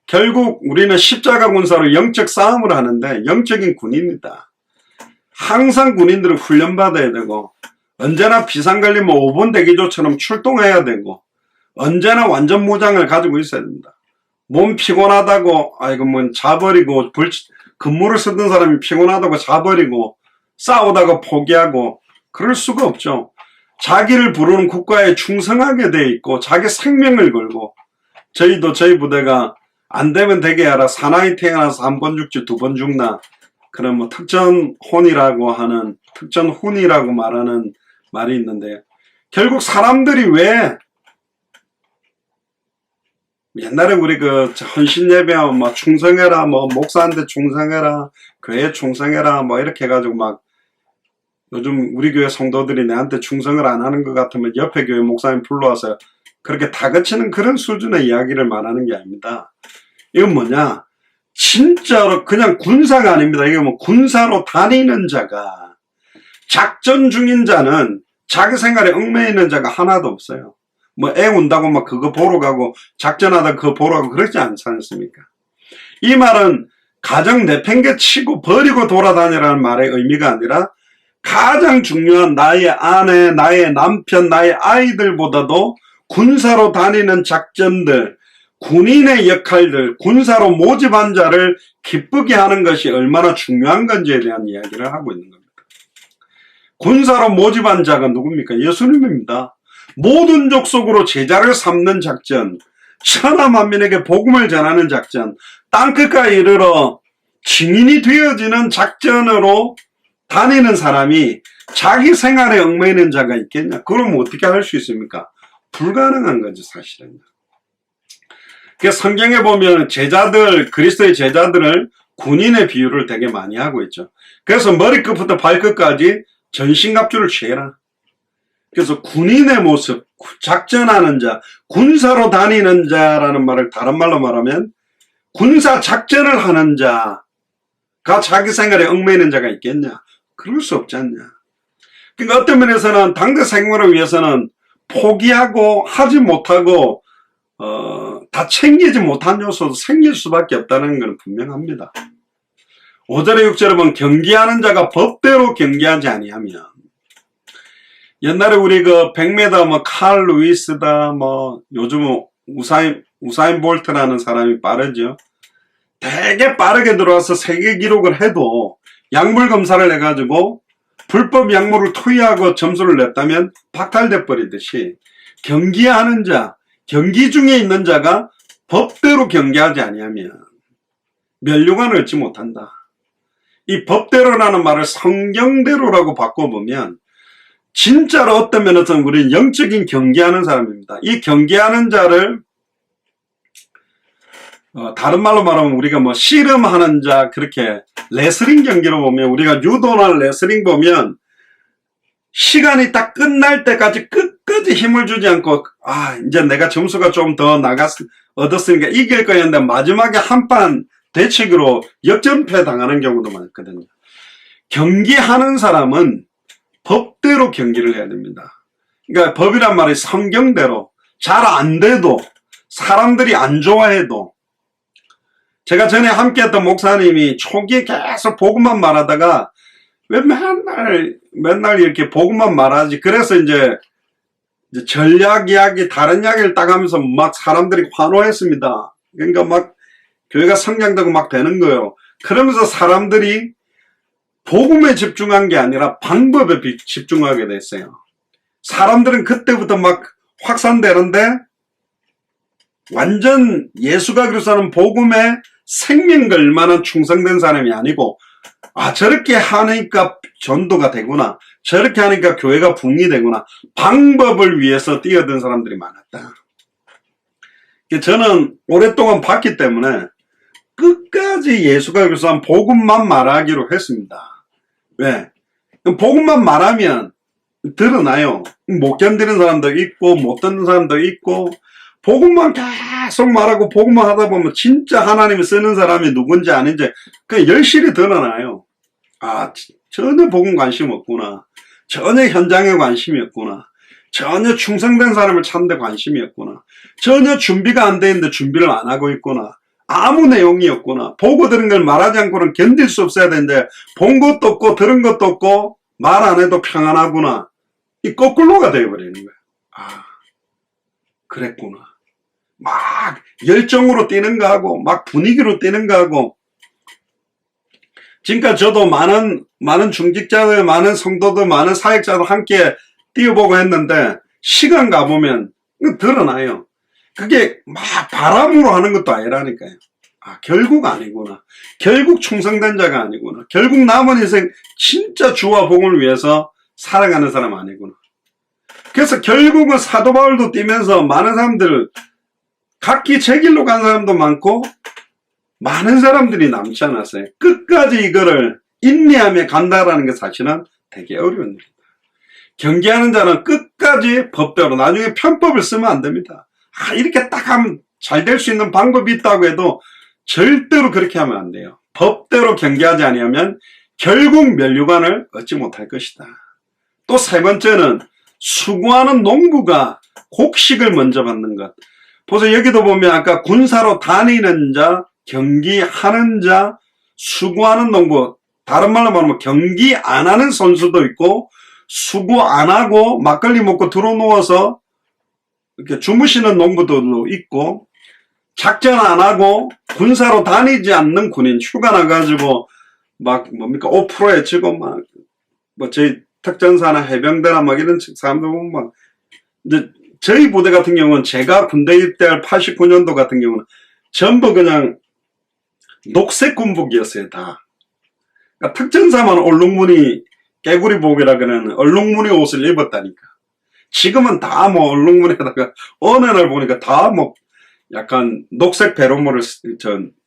결국 우리는 십자가 군사로 영적 싸움을 하는데 영적인 군인이다. 항상 군인들은 훈련받아야 되고 언제나 비상관리 뭐 5번 대기조처럼 출동해야 되고 언제나 완전 무장을 가지고 있어야 됩니다. 몸 피곤하다고 뭐 자버리고 근무를 쓰던 사람이 피곤하다고 자버리고 싸우다가 포기하고 그럴 수가 없죠. 자기를 부르는 국가에 충성하게 돼 있고 자기 생명을 걸고 저희도 저희 부대가 안 되면 되게 하라. 사나이 태어나서 한 번 죽지 두 번 죽나. 그런 뭐 특전혼이라고 하는 특전훈이라고 말하는 말이 있는데요. 결국 사람들이 왜 옛날에 우리 그 헌신 예배하면 뭐 충성해라, 뭐 목사한테 충성해라, 교회 충성해라, 뭐 이렇게 해가지고 막 요즘 우리 교회 성도들이 내한테 충성을 안 하는 것 같으면 옆에 교회 목사님 불러와서 그렇게 다그치는 그런 수준의 이야기를 말하는 게 아닙니다. 이건 뭐냐? 진짜로 그냥 군사가 아닙니다. 이게 뭐 군사로 다니는 자가 작전 중인 자는 자기 생활에 얽매이는 자가 하나도 없어요. 뭐 애 운다고 막 그거 보러 가고 작전하다 그거 보러 가고 그러지 않지 않습니까? 이 말은 가정 내팽개치고 버리고 돌아다니라는 말의 의미가 아니라 가장 중요한 나의 아내, 나의 남편, 나의 아이들보다도 군사로 다니는 작전들, 군인의 역할들, 군사로 모집한 자를 기쁘게 하는 것이 얼마나 중요한 건지에 대한 이야기를 하고 있는 겁니다. 군사로 모집한 자가 누굽니까? 예수님입니다. 모든 족속으로 제자를 삼는 작전, 천하 만민에게 복음을 전하는 작전, 땅끝까지 이르러 증인이 되어지는 작전으로 다니는 사람이 자기 생활에 얽매이는 자가 있겠냐? 그럼 어떻게 할 수 있습니까? 불가능한 거죠, 사실은. 성경에 보면 제자들, 그리스도의 제자들을 군인의 비유를 되게 많이 하고 있죠. 그래서 머리끝부터 발끝까지 전신갑주를 취해라. 그래서 군인의 모습, 작전하는 자, 군사로 다니는 자라는 말을 다른 말로 말하면 군사 작전을 하는 자가 자기 생활에 얽매이는 자가 있겠냐? 그럴 수 없지 않냐. 그러니까 어떤 면에서는 당대 생활을 위해서는 포기하고 하지 못하고 다 챙기지 못한 요소도 생길 수밖에 없다는 건 분명합니다. 5절에 6절에 보면 경기하는 자가 법대로 경기하지 아니하면 옛날에 우리 그 100m 뭐 칼 루이스다 뭐 요즘은 우사인 볼트라는 사람이 빠르죠. 되게 빠르게 들어와서 세계 기록을 해도 약물 검사를 해가지고 불법 약물을 투여하고 점수를 냈다면 박탈돼 버리듯이 경기하는 자, 경기 중에 있는 자가 법대로 경기하지 아니하면 면류관을 얻지 못한다. 이 법대로라는 말을 성경대로라고 바꿔보면 진짜로 어떤 면에서는 우리는 영적인 경기하는 사람입니다. 이 경기하는 자를 다른 말로 말하면 우리가 뭐 씨름하는 자, 그렇게 레슬링 경기로 보면 우리가 유도나 레슬링 보면 시간이 딱 끝날 때까지 끝까지 힘을 주지 않고, 이제 내가 점수가 좀 더 얻었으니까 이길 거였는데 마지막에 한 판 대치기로 역전패 당하는 경우도 많거든요. 경기하는 사람은 법대로 경기를 해야 됩니다. 그러니까 법이란 말이 성경대로 잘 안 돼도 사람들이 안 좋아해도, 제가 전에 함께했던 목사님이 초기에 계속 복음만 말하다가 왜 맨날 이렇게 복음만 말하지? 그래서 이제 전략 이야기, 다른 이야기를 딱 하면서 막 사람들이 환호했습니다. 그러니까 막 교회가 성장되고 막 되는 거예요. 그러면서 사람들이 복음에 집중한 게 아니라 방법에 집중하게 됐어요. 사람들은 그때부터 막 확산되는데 완전 예수가 그리스도는 복음에 생명 걸 만한 충성된 사람이 아니고, 저렇게 하니까 전도가 되구나, 저렇게 하니까 교회가 붕괴되구나, 방법을 위해서 뛰어든 사람들이 많았다. 저는 오랫동안 봤기 때문에 끝까지 예수가 그리스도는 복음만 말하기로 했습니다. 왜? 복음만 말하면 드러나요. 못 견디는 사람도 있고 못 듣는 사람도 있고, 복음만 계속 말하고 복음만 하다 보면 진짜 하나님이 쓰는 사람이 누군지 아닌지 그냥 열실히 드러나요. 전혀 복음 관심 없구나, 전혀 현장에 관심이 없구나, 전혀 충성된 사람을 찾는 데 관심이 없구나, 전혀 준비가 안 돼 있는데 준비를 안 하고 있구나, 아무 내용이 없구나, 보고 들은 걸 말하지 않고는 견딜 수 없어야 되는데 본 것도 없고 들은 것도 없고 말 안 해도 평안하구나, 이 거꾸로가 되어버리는 거야. 그랬구나. 막 열정으로 뛰는 거 하고 막 분위기로 뛰는 거 하고. 지금까지 저도 많은 중직자들, 많은 성도들, 많은 사역자들 함께 뛰어보고 했는데 시간 가보면 드러나요. 그게 막 바람으로 하는 것도 아니라니까요. 결국 아니구나, 결국 충성된 자가 아니구나, 결국 남은 인생 진짜 주와 복음을 위해서 살아가는 사람 아니구나. 그래서 결국은 사도 바울도 뛰면서 많은 사람들 각기 제 길로 간 사람도 많고 많은 사람들이 남지 않았어요. 끝까지 이거를 인내하며 간다라는 게 사실은 되게 어려운 일입니다. 경계하는 자는 끝까지 법대로, 나중에 편법을 쓰면 안 됩니다. 이렇게 딱 하면 잘 될 수 있는 방법이 있다고 해도 절대로 그렇게 하면 안 돼요. 법대로 경계하지 아니하면 결국 면류관을 얻지 못할 것이다. 또 세 번째는 수고하는 농부가 곡식을 먼저 받는 것. 보세요. 여기도 보면 아까 군사로 다니는 자, 경기하는 자, 수고하는 농부. 다른 말로 말하면 경기 안 하는 선수도 있고, 수고 안 하고 막걸리 먹고 들어누워서 이렇게 주무시는 농부들도 있고, 작전 안 하고 군사로 다니지 않는 군인, 휴가 나가지고 막 오프로에 치고 저희 특전사나 해병대나 이런 사람들 보면 이제 저희 부대 같은 경우는 제가 군대 입대할 89년도 같은 경우는 전부 그냥 녹색 군복이었어요, 다. 그러니까 특전사만 얼룩무늬, 깨구리복이라 그러는 얼룩무늬 옷을 입었다니까. 지금은 다 얼룩무늬에다가 어느 날 보니까 다 약간 녹색 베르모를,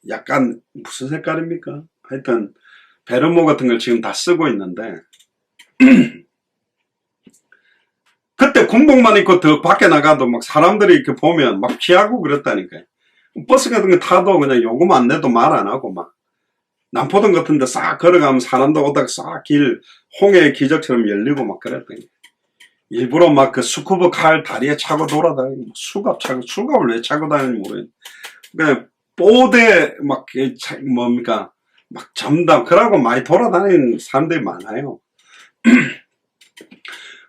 약간 무슨 색깔입니까? 하여튼 베르모 같은 걸 지금 다 쓰고 있는데 그때 군복만 입고 더 밖에 나가도 사람들이 이렇게 보면 피하고 그랬다니까요. 버스 같은 거 타도 그냥 요금 안 내도 말 안 하고 남포동 같은 데 싹 걸어가면 사람도 오다가 싹 홍해의 기적처럼 열리고 그랬더니 일부러 그 스쿠버 칼 다리에 차고 돌아다니고 수갑을 왜 차고 다니는지 모르겠네. 그냥 뽀대 점담 그러고 많이 돌아다니는 사람들이 많아요.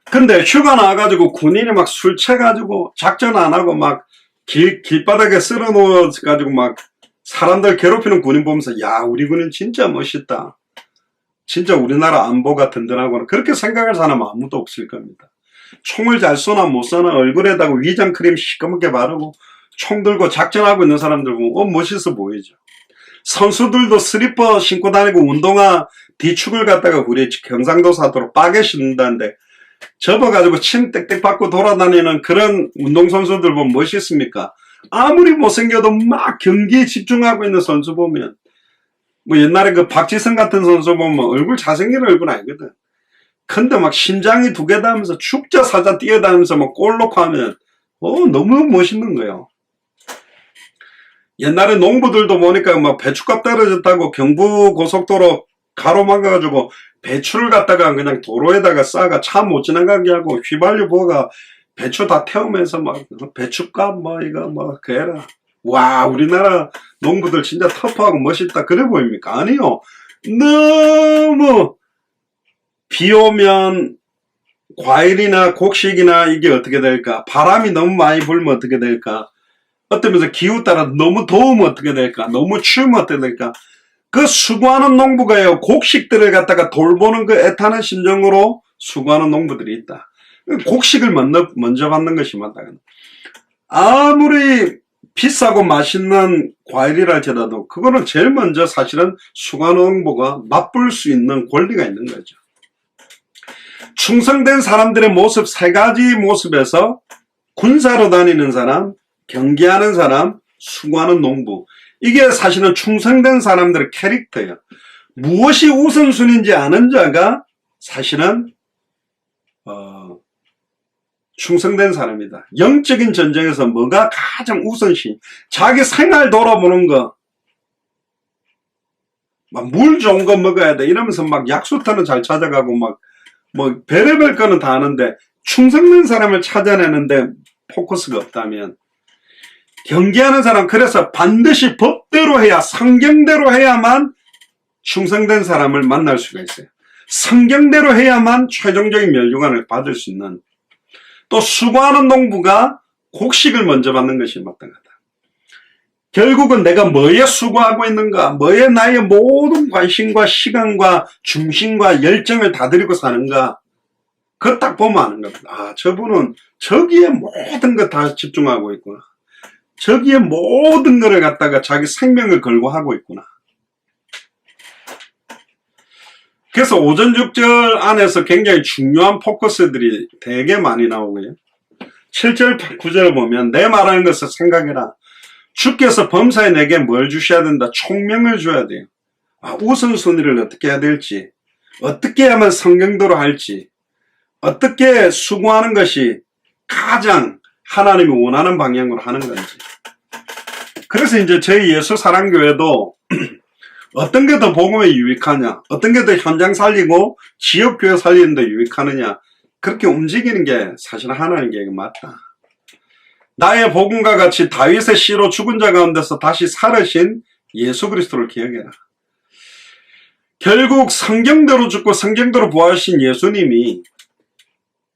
근데 휴가 나와가지고 군인이 술 채가지고 작전 안 하고 길바닥에 쓸어 놓아가지고 사람들 괴롭히는 군인 보면서 우리 군인 진짜 멋있다, 진짜 우리나라 안보가 든든하구나, 그렇게 생각할 사람 아무도 없을 겁니다. 총을 잘 쏘나 못 쏘나 얼굴에다가 위장 크림 시커멓게 바르고 총 들고 작전하고 있는 사람들 보면 멋있어 보이죠. 선수들도 슬리퍼 신고 다니고 운동화 뒤축을 갖다가 우리 경상도 사도로 빠개 신는다는데 접어가지고 침 땡땡 받고 돌아다니는 그런 운동선수들 보면 멋있습니까? 아무리 못생겨도 경기에 집중하고 있는 선수 보면 옛날에 박지성 같은 선수 보면 얼굴 잘생긴 얼굴 아니거든. 근데 막 심장이 두 개 닿으면서 죽자 사자 뛰어다니면서 막 골 넣고 하면 너무 멋있는 거예요. 옛날에 농부들도 보니까 막 배추값 떨어졌다고 경부 고속도로 가로막아가지고 배추를 갖다가 그냥 도로에다가 싸가 차 못 지나가게 하고 휘발유 부어가 배추 다 태우면서 막 배추값 뭐 이거 뭐 그래라. 와, 우리나라 농부들 진짜 터프하고 멋있다 그래 보입니까? 아니요. 너무 비 오면 과일이나 곡식이나 이게 어떻게 될까? 바람이 너무 많이 불면 어떻게 될까? 어떠면서 기후 따라 너무 더우면 어떻게 될까? 너무 추우면 어떻게 될까? 그 수고하는 농부가요, 곡식들을 갖다가 돌보는 그 애타는 심정으로 수고하는 농부들이 있다. 곡식을 먼저 받는 것이 맞다. 아무리 비싸고 맛있는 과일이라 할지라도 그거는 제일 먼저 사실은 수고하는 농부가 맛볼 수 있는 권리가 있는 거죠. 충성된 사람들의 모습 세 가지 모습에서 군사로 다니는 사람, 경기하는 사람, 수고하는 농부. 이게 사실은 충성된 사람들의 캐릭터예요. 무엇이 우선순위인지 아는 자가 사실은 충성된 사람이다. 영적인 전쟁에서 뭐가 가장 우선시? 자기 생활 돌아보는 거. 막 물 좋은 거 먹어야 돼. 이러면서 막 약수터는 잘 찾아가고 막 뭐 별의별 거는 다 아는데 충성된 사람을 찾아내는데 포커스가 없다면 경계하는 사람, 그래서 반드시 법대로 해야, 성경대로 해야만 충성된 사람을 만날 수가 있어요. 성경대로 해야만 최종적인 멸류관을 받을 수 있는, 또 수고하는 농부가 곡식을 먼저 받는 것이 마땅하다. 결국은 내가 뭐에 수고하고 있는가, 뭐에 나의 모든 관심과 시간과 중심과 열정을 다 들이고 사는가, 그거 딱 보면 아는 겁니다. 아, 저분은 저기에 모든 거 다 집중하고 있구나. 저기에 모든 것을 갖다가 자기 생명을 걸고 하고 있구나. 그래서 오전 6절 안에서 굉장히 중요한 포커스들이 되게 많이 나오고요. 7절, 9절을 보면 내 말하는 것을 생각해라. 주께서 범사에 내게 뭘 주셔야 된다? 총명을 줘야 돼요. 우선순위를 어떻게 해야 될지, 어떻게 하면 성경대로 할지, 어떻게 수고하는 것이 가장 하나님이 원하는 방향으로 하는 건지. 그래서 이제 저희 예수사랑교회도 어떤 게 더 복음에 유익하냐, 어떤 게 더 현장 살리고 지역교회 살리는 데 유익하느냐, 그렇게 움직이는 게 사실 하나님 계획이 맞다. 나의 복음과 같이 다윗의 씨로 죽은 자 가운데서 다시 살으신 예수 그리스도를 기억해라. 결국 성경대로 죽고 성경대로 부활하신 예수님이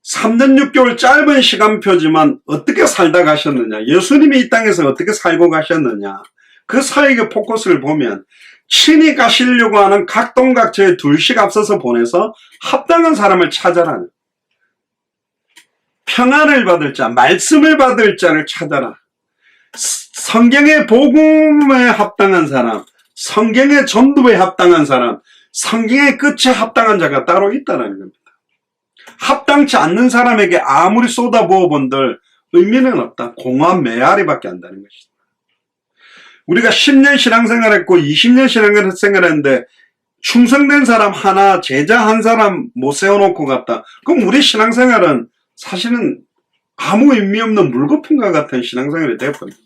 3년 6개월 짧은 시간표지만 어떻게 살다 가셨느냐, 예수님이 이 땅에서 어떻게 살고 가셨느냐, 그 사역의 포커스를 보면 친히 가시려고 하는 각동각처에 둘씩 앞서서 보내서 합당한 사람을 찾아라. 평안을 받을 자, 말씀을 받을 자를 찾아라. 성경의 복음에 합당한 사람, 성경의 전도에 합당한 사람, 성경의 끝에 합당한 자가 따로 있다는 겁니다. 합당치 않는 사람에게 아무리 쏟아부어 본들 의미는 없다. 공허한 메아리밖에 안 되는 것이다. 우리가 10년 신앙생활했고 20년 신앙생활했는데 충성된 사람 하나, 제자 한 사람 못 세워놓고 갔다. 그럼 우리 신앙생활은 사실은 아무 의미 없는 물거품과 같은 신앙생활이 되어버립니다.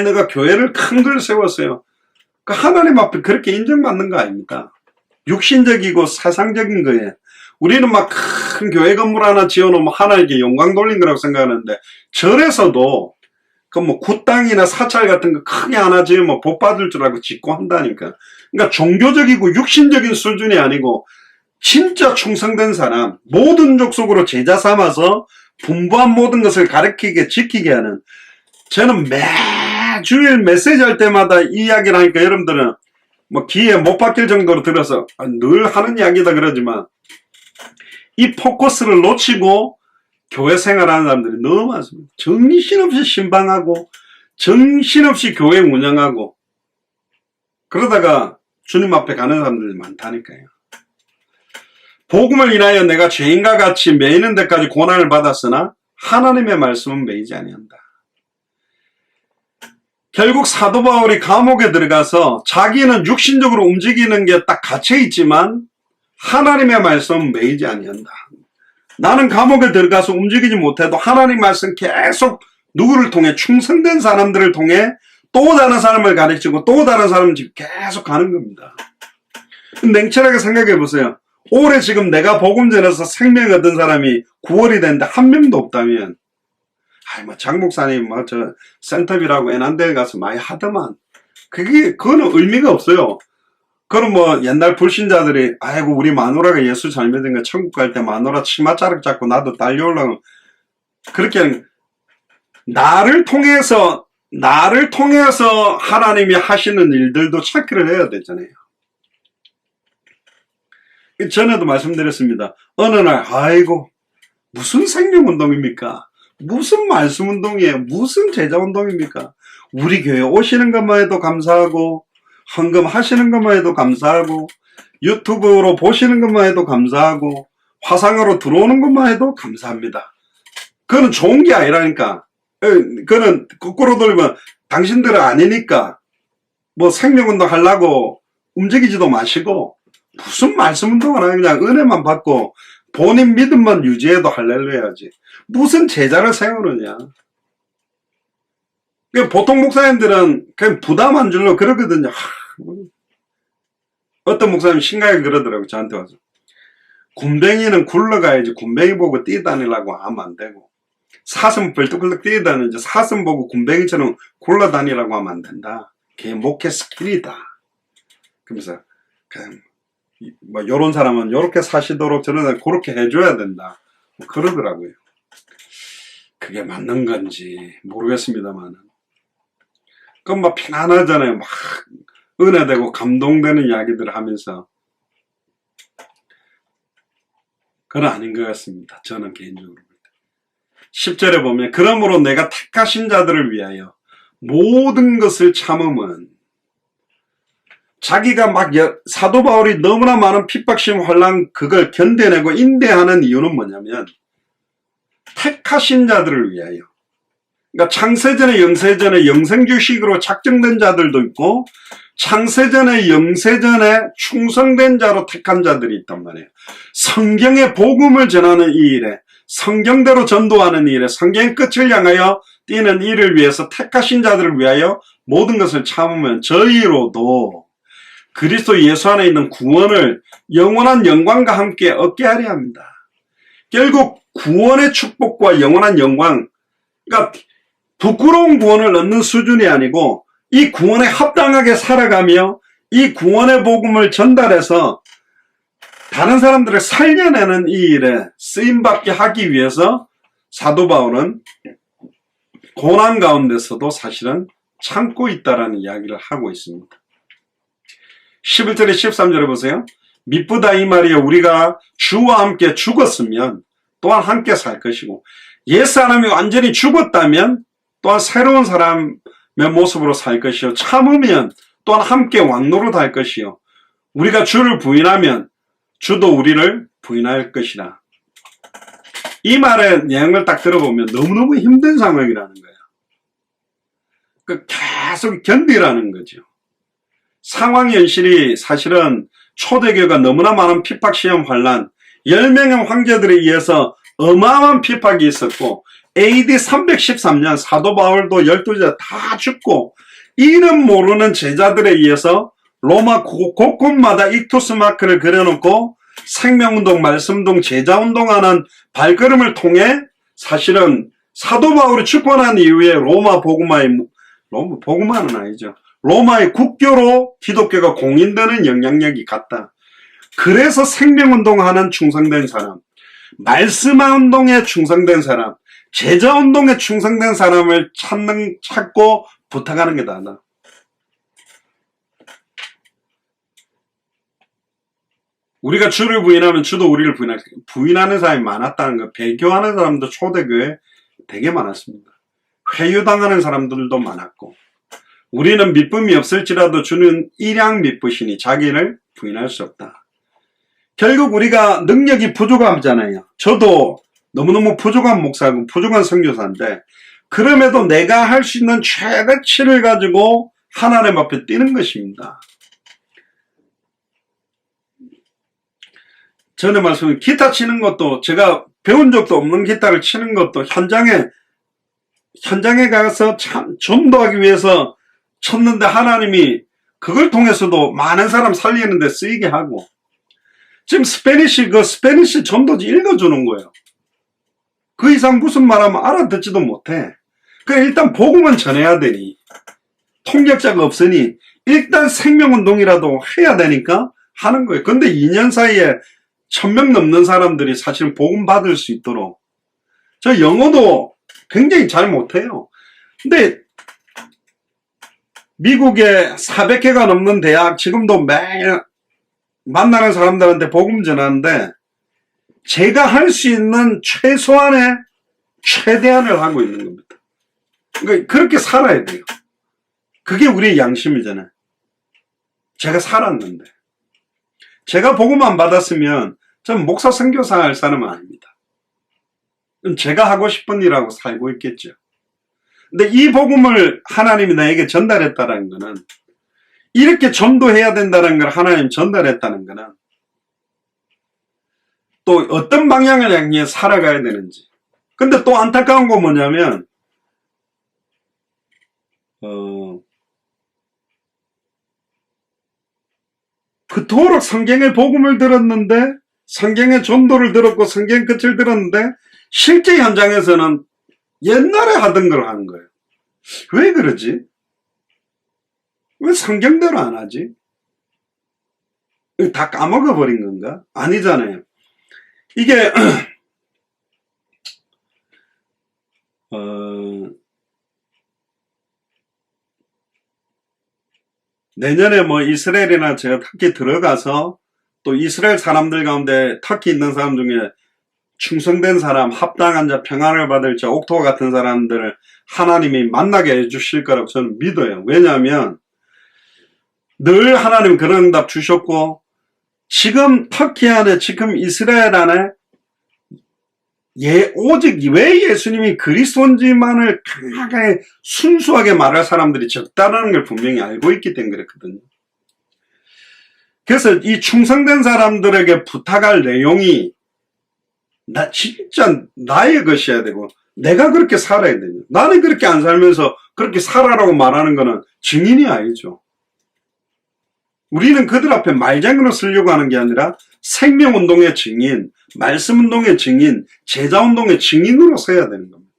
내가 교회를 큰 걸 세웠어요. 그 하나님 앞에 그렇게 인정받는 거 아닙니까? 육신적이고 세상적인 거에 우리는 막 큰 교회 건물 하나 지어놓으면 하나님께 영광 돌린 거라고 생각하는데, 절에서도 그 뭐 굿당이나 사찰 같은 거 크게 하나 지으면 복 받을 줄 알고 짓고 한다니까. 그러니까 종교적이고 육신적인 수준이 아니고 진짜 충성된 사람, 모든 족속으로 제자 삼아서 분부한 모든 것을 가르치게 지키게 하는, 저는 매주일 메시지 할 때마다 이 이야기를 하니까 여러분들은 뭐 귀에 못 박힐 정도로 들어서 늘 하는 이야기다 그러지만, 이 포커스를 놓치고 교회 생활하는 사람들이 너무 많습니다. 정신없이 신방하고 정신없이 교회 운영하고 그러다가 주님 앞에 가는 사람들이 많다니까요. 복음을 인하여 내가 죄인과 같이 매이는 데까지 고난을 받았으나 하나님의 말씀은 매이지 아니한다. 결국 사도 바울이 감옥에 들어가서 자기는 육신적으로 움직이는 게 딱 갇혀 있지만 하나님의 말씀 매이지 아니한다. 나는 감옥에 들어가서 움직이지 못해도 하나님 말씀 계속 누구를 통해 충성된 사람들을 통해 또 다른 사람을 가르치고 또 다른 사람을 지금 계속 가는 겁니다. 냉철하게 생각해 보세요. 올해 지금 내가 복음 전해서 생명 얻은 사람이 9월이 됐는데 한 명도 없다면 장 목사님 저 센터비라고 애난데에 가서 많이 하더만 그거는 의미가 없어요. 그럼 뭐 옛날 불신자들이 아이고 우리 마누라가 예수 잘 믿으니까 천국 갈 때 마누라 치맛자락 잡고 나도 달려오려고 그렇게 나를 통해서 하나님이 하시는 일들도 찾기를 해야 되잖아요. 전에도 말씀드렸습니다. 어느 날 아이고 무슨 생명운동입니까? 무슨 말씀운동이에요? 무슨 제자운동입니까? 우리 교회 오시는 것만 해도 감사하고 헌금 하시는 것만 해도 감사하고 유튜브로 보시는 것만 해도 감사하고 화상으로 들어오는 것만 해도 감사합니다. 그건 좋은 게 아니라니까. 그거는 거꾸로 돌리면 당신들은 아니니까 뭐 생명운동 하려고 움직이지도 마시고 무슨 말씀운동을 하냐. 그냥 은혜만 받고 본인 믿음만 유지해도 할렐루야지. 무슨 제자를 세우느냐. 보통 목사님들은 그냥 부담 안 주려고 그러거든요. 어떤 목사님 심각하게 그러더라고요. 저한테 와서. 굼벵이는 굴러가야지 굼벵이 보고 뛰어다니려고 하면 안 되고 사슴 벌떡벌떡 뛰어다니지 사슴 보고 굼벵이처럼 굴러다니라고 하면 안 된다. 그게 목회 스킬이다. 그러면서 그냥 뭐 요런 사람은 요렇게 사시도록 저런 그렇게 해줘야 된다. 뭐 그러더라고요. 그게 맞는 건지 모르겠습니다만은. 그럼 막 편안하잖아요. 막 은혜되고 감동되는 이야기들을 하면서. 그건 아닌 것 같습니다. 저는 개인적으로. 10절에 보면 그러므로 내가 택하신 자들을 위하여 모든 것을 참음은 자기가 막 사도 바울이 너무나 많은 핍박심 환난 그걸 견뎌내고 인내하는 이유는 뭐냐면 택하신 자들을 위하여. 그러니까 창세전에 영세전에 영생주식으로 작정된 자들도 있고 창세전에 영세전에 충성된 자로 택한 자들이 있단 말이에요. 성경의 복음을 전하는 이 일에 성경대로 전도하는 일에 성경의 끝을 향하여 뛰는 일을 위해서 택하신 자들을 위하여 모든 것을 참으면 저희로도 그리스도 예수 안에 있는 구원을 영원한 영광과 함께 얻게 하려 합니다. 결국 구원의 축복과 영원한 영광, 그러니까 부끄러운 구원을 얻는 수준이 아니고 이 구원에 합당하게 살아가며 이 구원의 복음을 전달해서 다른 사람들을 살려내는 이 일에 쓰임받게 하기 위해서 사도 바울은 고난 가운데서도 사실은 참고 있다라는 이야기를 하고 있습니다. 11절에 13절에 보세요. 미쁘다 이 말이여 우리가 주와 함께 죽었으면 또한 함께 살 것이고 옛사람이 완전히 죽었다면 또한 새로운 사람의 모습으로 살 것이요 참으면 또한 함께 왕노릇할 것이요 우리가 주를 부인하면 주도 우리를 부인할 것이라. 이 말의 내용을 딱 들어보면 너무너무 힘든 상황이라는 거예요. 계속 견디라는 거죠. 상황 현실이 사실은 초대교회가 너무나 많은 핍박시험 환란 10명의 황제들에 의해서 어마어마한 핍박이 있었고 AD 313년 사도 바울도 12제자 다 죽고 이름 모르는 제자들에 의해서 로마 곳곳마다 익투스 마크를 그려놓고 생명운동, 말씀운동, 제자운동하는 발걸음을 통해 사실은 사도 바울이 축권한 이후에 로마 복음화는 아니죠. 로마의 국교로 기독교가 공인되는 영향력이 갔다. 그래서 생명운동하는 충성된 사람, 말씀운동에 충성된 사람, 제자운동에 충성된 사람을 찾고 부탁하는 게 다다. 우리가 주를 부인하면 주도 우리를 부인하는 사람이 많았다는 거. 배교하는 사람도 초대교회 되게 많았습니다. 회유당하는 사람들도 많았고 우리는 믿음이 없을지라도 주는 일양 믿으시니 자기를 부인할 수 없다. 결국 우리가 능력이 부족하잖아요. 저도 너무너무 부족한 목사고 부족한 선교사인데 그럼에도 내가 할 수 있는 최대치를 가지고 하나님 앞에 뛰는 것입니다. 전에 말씀드린 기타 치는 것도 제가 배운 적도 없는 기타를 치는 것도 현장에 가서 참 전도하기 위해서 쳤는데 하나님이 그걸 통해서도 많은 사람 살리는 데 쓰이게 하고 지금 스페니쉬 전도지 읽어주는 거예요. 그 이상 무슨 말하면 알아듣지도 못해. 그러니까 일단 복음은 전해야 되니 통역자가 없으니 일단 생명운동이라도 해야 되니까 하는 거예요. 근데 2년 사이에 1000명 넘는 사람들이 사실은 복음 받을 수 있도록 저 영어도 굉장히 잘 못해요. 근데 미국에 400개가 넘는 대학 지금도 매일 만나는 사람들한테 복음 전하는데 제가 할 수 있는 최소한의 최대한을 하고 있는 겁니다. 그러니까 그렇게 살아야 돼요. 그게 우리의 양심이잖아요. 제가 살았는데 제가 복음만 받았으면 전 목사 선교사 할 사람은 아닙니다. 제가 하고 싶은 일하고 살고 있겠죠. 근데 이 복음을 하나님이 나에게 전달했다는 것은 이렇게 전도해야 된다는 걸 하나님 전달했다는 것은 또 어떤 방향을 향해 살아가야 되는지. 근데 또 안타까운 건 뭐냐면 그토록 성경의 복음을 들었는데 성경의 전도를 들었고 성경 끝을 들었는데 실제 현장에서는 옛날에 하던 걸 하는 거예요. 왜 그러지? 왜 성경대로 안 하지? 다 까먹어버린 건가? 아니잖아요. 이게 내년에 뭐 이스라엘이나 제가 터키 들어가서 또 이스라엘 사람들 가운데 터키 있는 사람 중에 충성된 사람, 합당한 자, 평안을 받을 자, 옥토와 같은 사람들을 하나님이 만나게 해주실 거라고 저는 믿어요. 왜냐하면 늘 하나님 그런 응답 주셨고 지금 터키 안에 지금 이스라엘 안에 오직 왜 예수님이 그리스도인지만을 강하게 순수하게 말할 사람들이 적다라는 걸 분명히 알고 있기 때문에 그렇거든요. 그래서 이 충성된 사람들에게 부탁할 내용이 진짜 나의 것이어야 되고 내가 그렇게 살아야 되냐. 나는 그렇게 안 살면서 그렇게 살아라고 말하는 거는 증인이 아니죠. 우리는 그들 앞에 말장으로 쓰려고 하는 게 아니라 생명운동의 증인, 말씀운동의 증인, 제자운동의 증인으로 서야 되는 겁니다.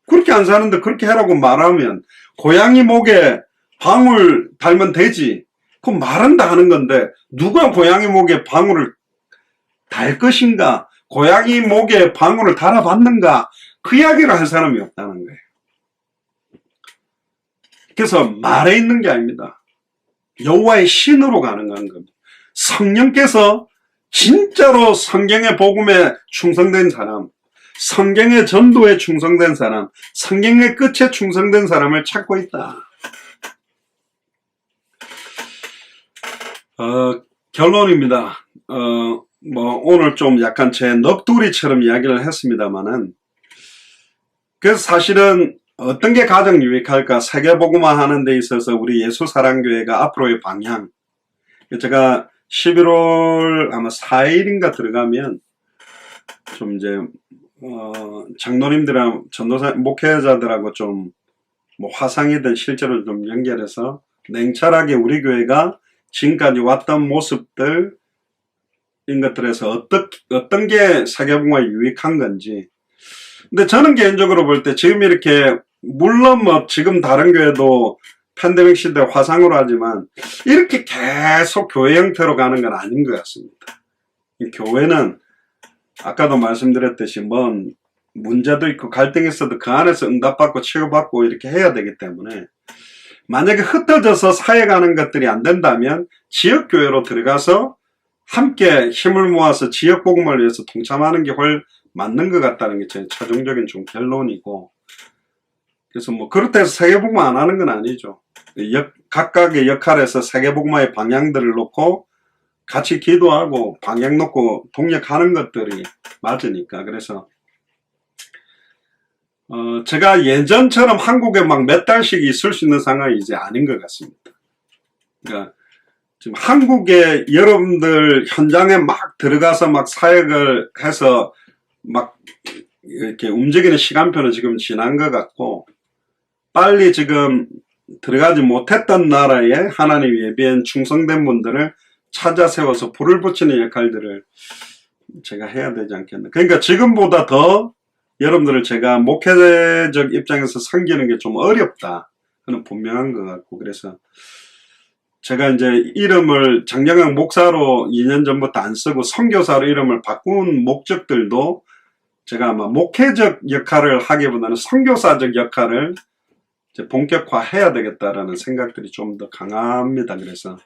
그렇게 안 사는데 그렇게 해라고 말하면 고양이 목에 방울 달면 되지. 그건 말한다 하는 건데 누가 고양이 목에 방울을 달 것인가? 고양이 목에 방울을 달아봤는가? 그 이야기를 할 사람이 없다는 거예요. 그래서 말에 있는 게 아닙니다. 여호와의 신으로 가능한 겁니다. 성령께서 진짜로 성경의 복음에 충성된 사람, 성경의 전도에 충성된 사람, 성경의 끝에 충성된 사람을 찾고 있다. 결론입니다. 오늘 좀 약간 제 넋두리처럼 이야기를 했습니다만은, 그래서 사실은 어떤 게 가장 유익할까? 세계복음화 하는 데 있어서 우리 예수사랑교회가 앞으로의 방향. 제가 11월 아마 4일인가 들어가면 좀 이제, 장로님들하고 전도사, 목회자들하고 좀 뭐 화상이든 실제로 좀 연결해서 냉철하게 우리 교회가 지금까지 왔던 모습들, 인 것들에서 어떤 게 세계복음화에 유익한 건지. 근데 저는 개인적으로 볼 때 지금 이렇게 물론 뭐 지금 다른 교회도 팬데믹 시대 화상으로 하지만 이렇게 계속 교회 형태로 가는 건 아닌 것 같습니다. 이 교회는 아까도 말씀드렸듯이 뭔 문제도 있고 갈등이 있어도 그 안에서 응답받고 치유받고 이렇게 해야 되기 때문에 만약에 흩어져서 사회가는 것들이 안 된다면 지역교회로 들어가서 함께 힘을 모아서 지역복음을 위해서 동참하는 게 훨 맞는 것 같다는 게 제 최종적인 좀 결론이고, 그래서 뭐 그렇다고 해서 세계복음화 안 하는 건 아니죠. 각각의 역할에서 세계복음화의 방향들을 놓고 같이 기도하고 방향 놓고 동력하는 것들이 맞으니까. 그래서 제가 예전처럼 한국에 막 몇 달씩 있을 수 있는 상황이 이제 아닌 것 같습니다. 그러니까 지금 한국에 여러분들 현장에 막 들어가서 막 사역을 해서 막 이렇게 움직이는 시간표는 지금 지난 것 같고, 빨리 지금 들어가지 못했던 나라에 하나님 예비한 충성된 분들을 찾아 세워서 불을 붙이는 역할들을 제가 해야 되지 않겠나. 그러니까 지금보다 더 여러분들을 제가 목회적 입장에서 섬기는 게 좀 어렵다. 그는 분명한 것 같고, 그래서 제가 이제 이름을 장정영 목사로 2년 전부터 안 쓰고 선교사로 이름을 바꾼 목적들도 제가 아마 목회적 역할을 하기보다는 선교사적 역할을 이제 본격화해야 되겠다라는 생각들이 좀 더 강합니다. 그래서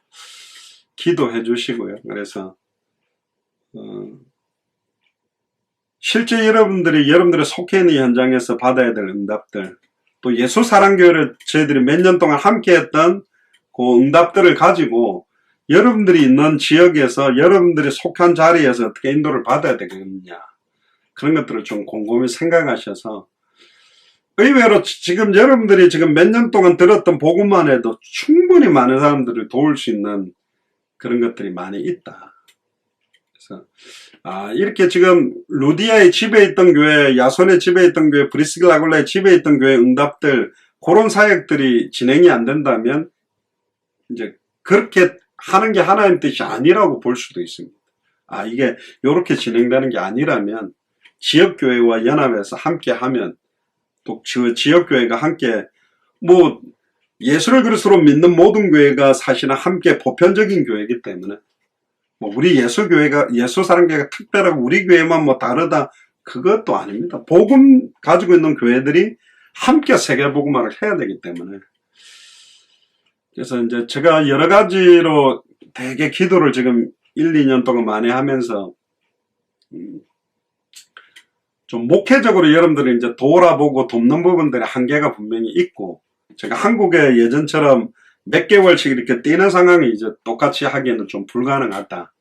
기도해 주시고요. 그래서 실제 여러분들의 속해 있는 현장에서 받아야 될 응답들, 또 예수사랑교회를 저희들이 몇 년 동안 함께했던 그 응답들을 가지고 여러분들이 있는 지역에서 여러분들이 속한 자리에서 어떻게 인도를 받아야 되겠느냐, 그런 것들을 좀 곰곰이 생각하셔서, 의외로 지금 여러분들이 지금 몇 년 동안 들었던 복음만 해도 충분히 많은 사람들을 도울 수 있는 그런 것들이 많이 있다. 그래서 이렇게 지금 루디아의 집에 있던 교회, 야손의 집에 있던 교회, 브리스길라 아굴라의 집에 있던 교회 응답들, 그런 사역들이 진행이 안 된다면 이제 그렇게 하는 게 하나님 뜻이 아니라고 볼 수도 있습니다. 이게 이렇게 진행되는 게 아니라면 지역교회와 연합해서 함께 하면, 또 지역교회가 함께, 뭐 예수를 그리스도로 믿는 모든 교회가 사실은 함께 보편적인 교회이기 때문에, 뭐 우리 예수사랑교회가 특별하고 우리 교회만 뭐 다르다, 그것도 아닙니다. 복음 가지고 있는 교회들이 함께 세계복음화를 해야 되기 때문에. 그래서 이제 제가 여러 가지로 되게 기도를 지금 1, 2년 동안 많이 하면서 좀 목회적으로 여러분들이 이제 돌아보고 돕는 부분들의 한계가 분명히 있고, 제가 한국에 예전처럼 몇 개월씩 이렇게 뛰는 상황이 이제 똑같이 하기에는 좀 불가능하다.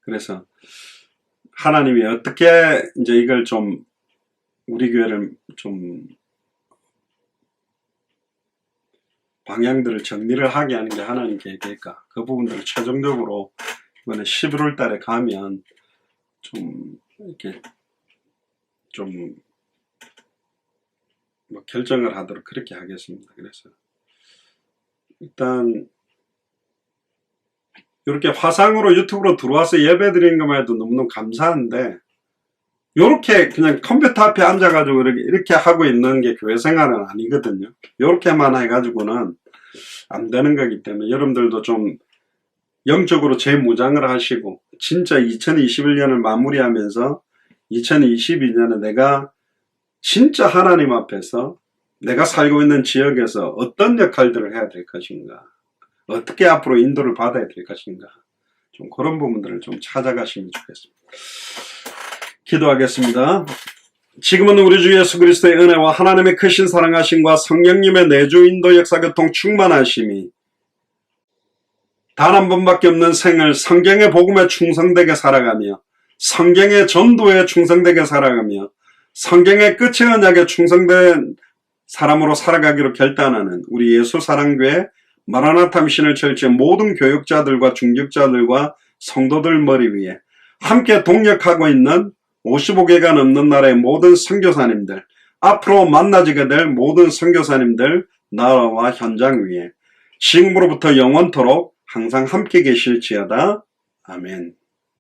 그래서 하나님이 어떻게 이제 이걸 좀 우리 교회를 좀 방향들을 정리를 하게 하는 게 하나님 계획일까? 그 부분들을 최종적으로 이번에 11월 달에 가면 좀 이렇게 좀 뭐 결정을 하도록 그렇게 하겠습니다. 그래서 일단 이렇게 화상으로 유튜브로 들어와서 예배 드리는 것만 해도 너무너무 감사한데, 이렇게 그냥 컴퓨터 앞에 앉아가지고 이렇게 하고 있는 게 교회 생활은 아니거든요. 이렇게만 해가지고는 안 되는 거기 때문에 여러분들도 좀 영적으로 재무장을 하시고, 진짜 2021년을 마무리하면서 2022년에 내가 진짜 하나님 앞에서 내가 살고 있는 지역에서 어떤 역할들을 해야 될 것인가, 어떻게 앞으로 인도를 받아야 될 것인가, 좀 그런 부분들을 좀 찾아가시면 좋겠습니다. 기도하겠습니다. 지금은 우리 주 예수 그리스도의 은혜와 하나님의 크신 사랑하심과 성령님의 내주 인도 역사 교통 충만하심이 단 한 번밖에 없는 생을 성경의 복음에 충성되게 살아가며, 성경의 전도에 충성되게 살아가며, 성경의 끝의 언약에 충성된 사람으로 살아가기로 결단하는 우리 예수사랑교회 마라나타 미션을 철치의 모든 교육자들과 중직자들과 성도들 머리 위에 함께 동역하고 있는 55개가 넘는 나라의 모든 선교사님들, 앞으로 만나지게 될 모든 선교사님들 나라와 현장 위에 지금으로부터 영원토록 항상 함께 계실지어다. 아멘.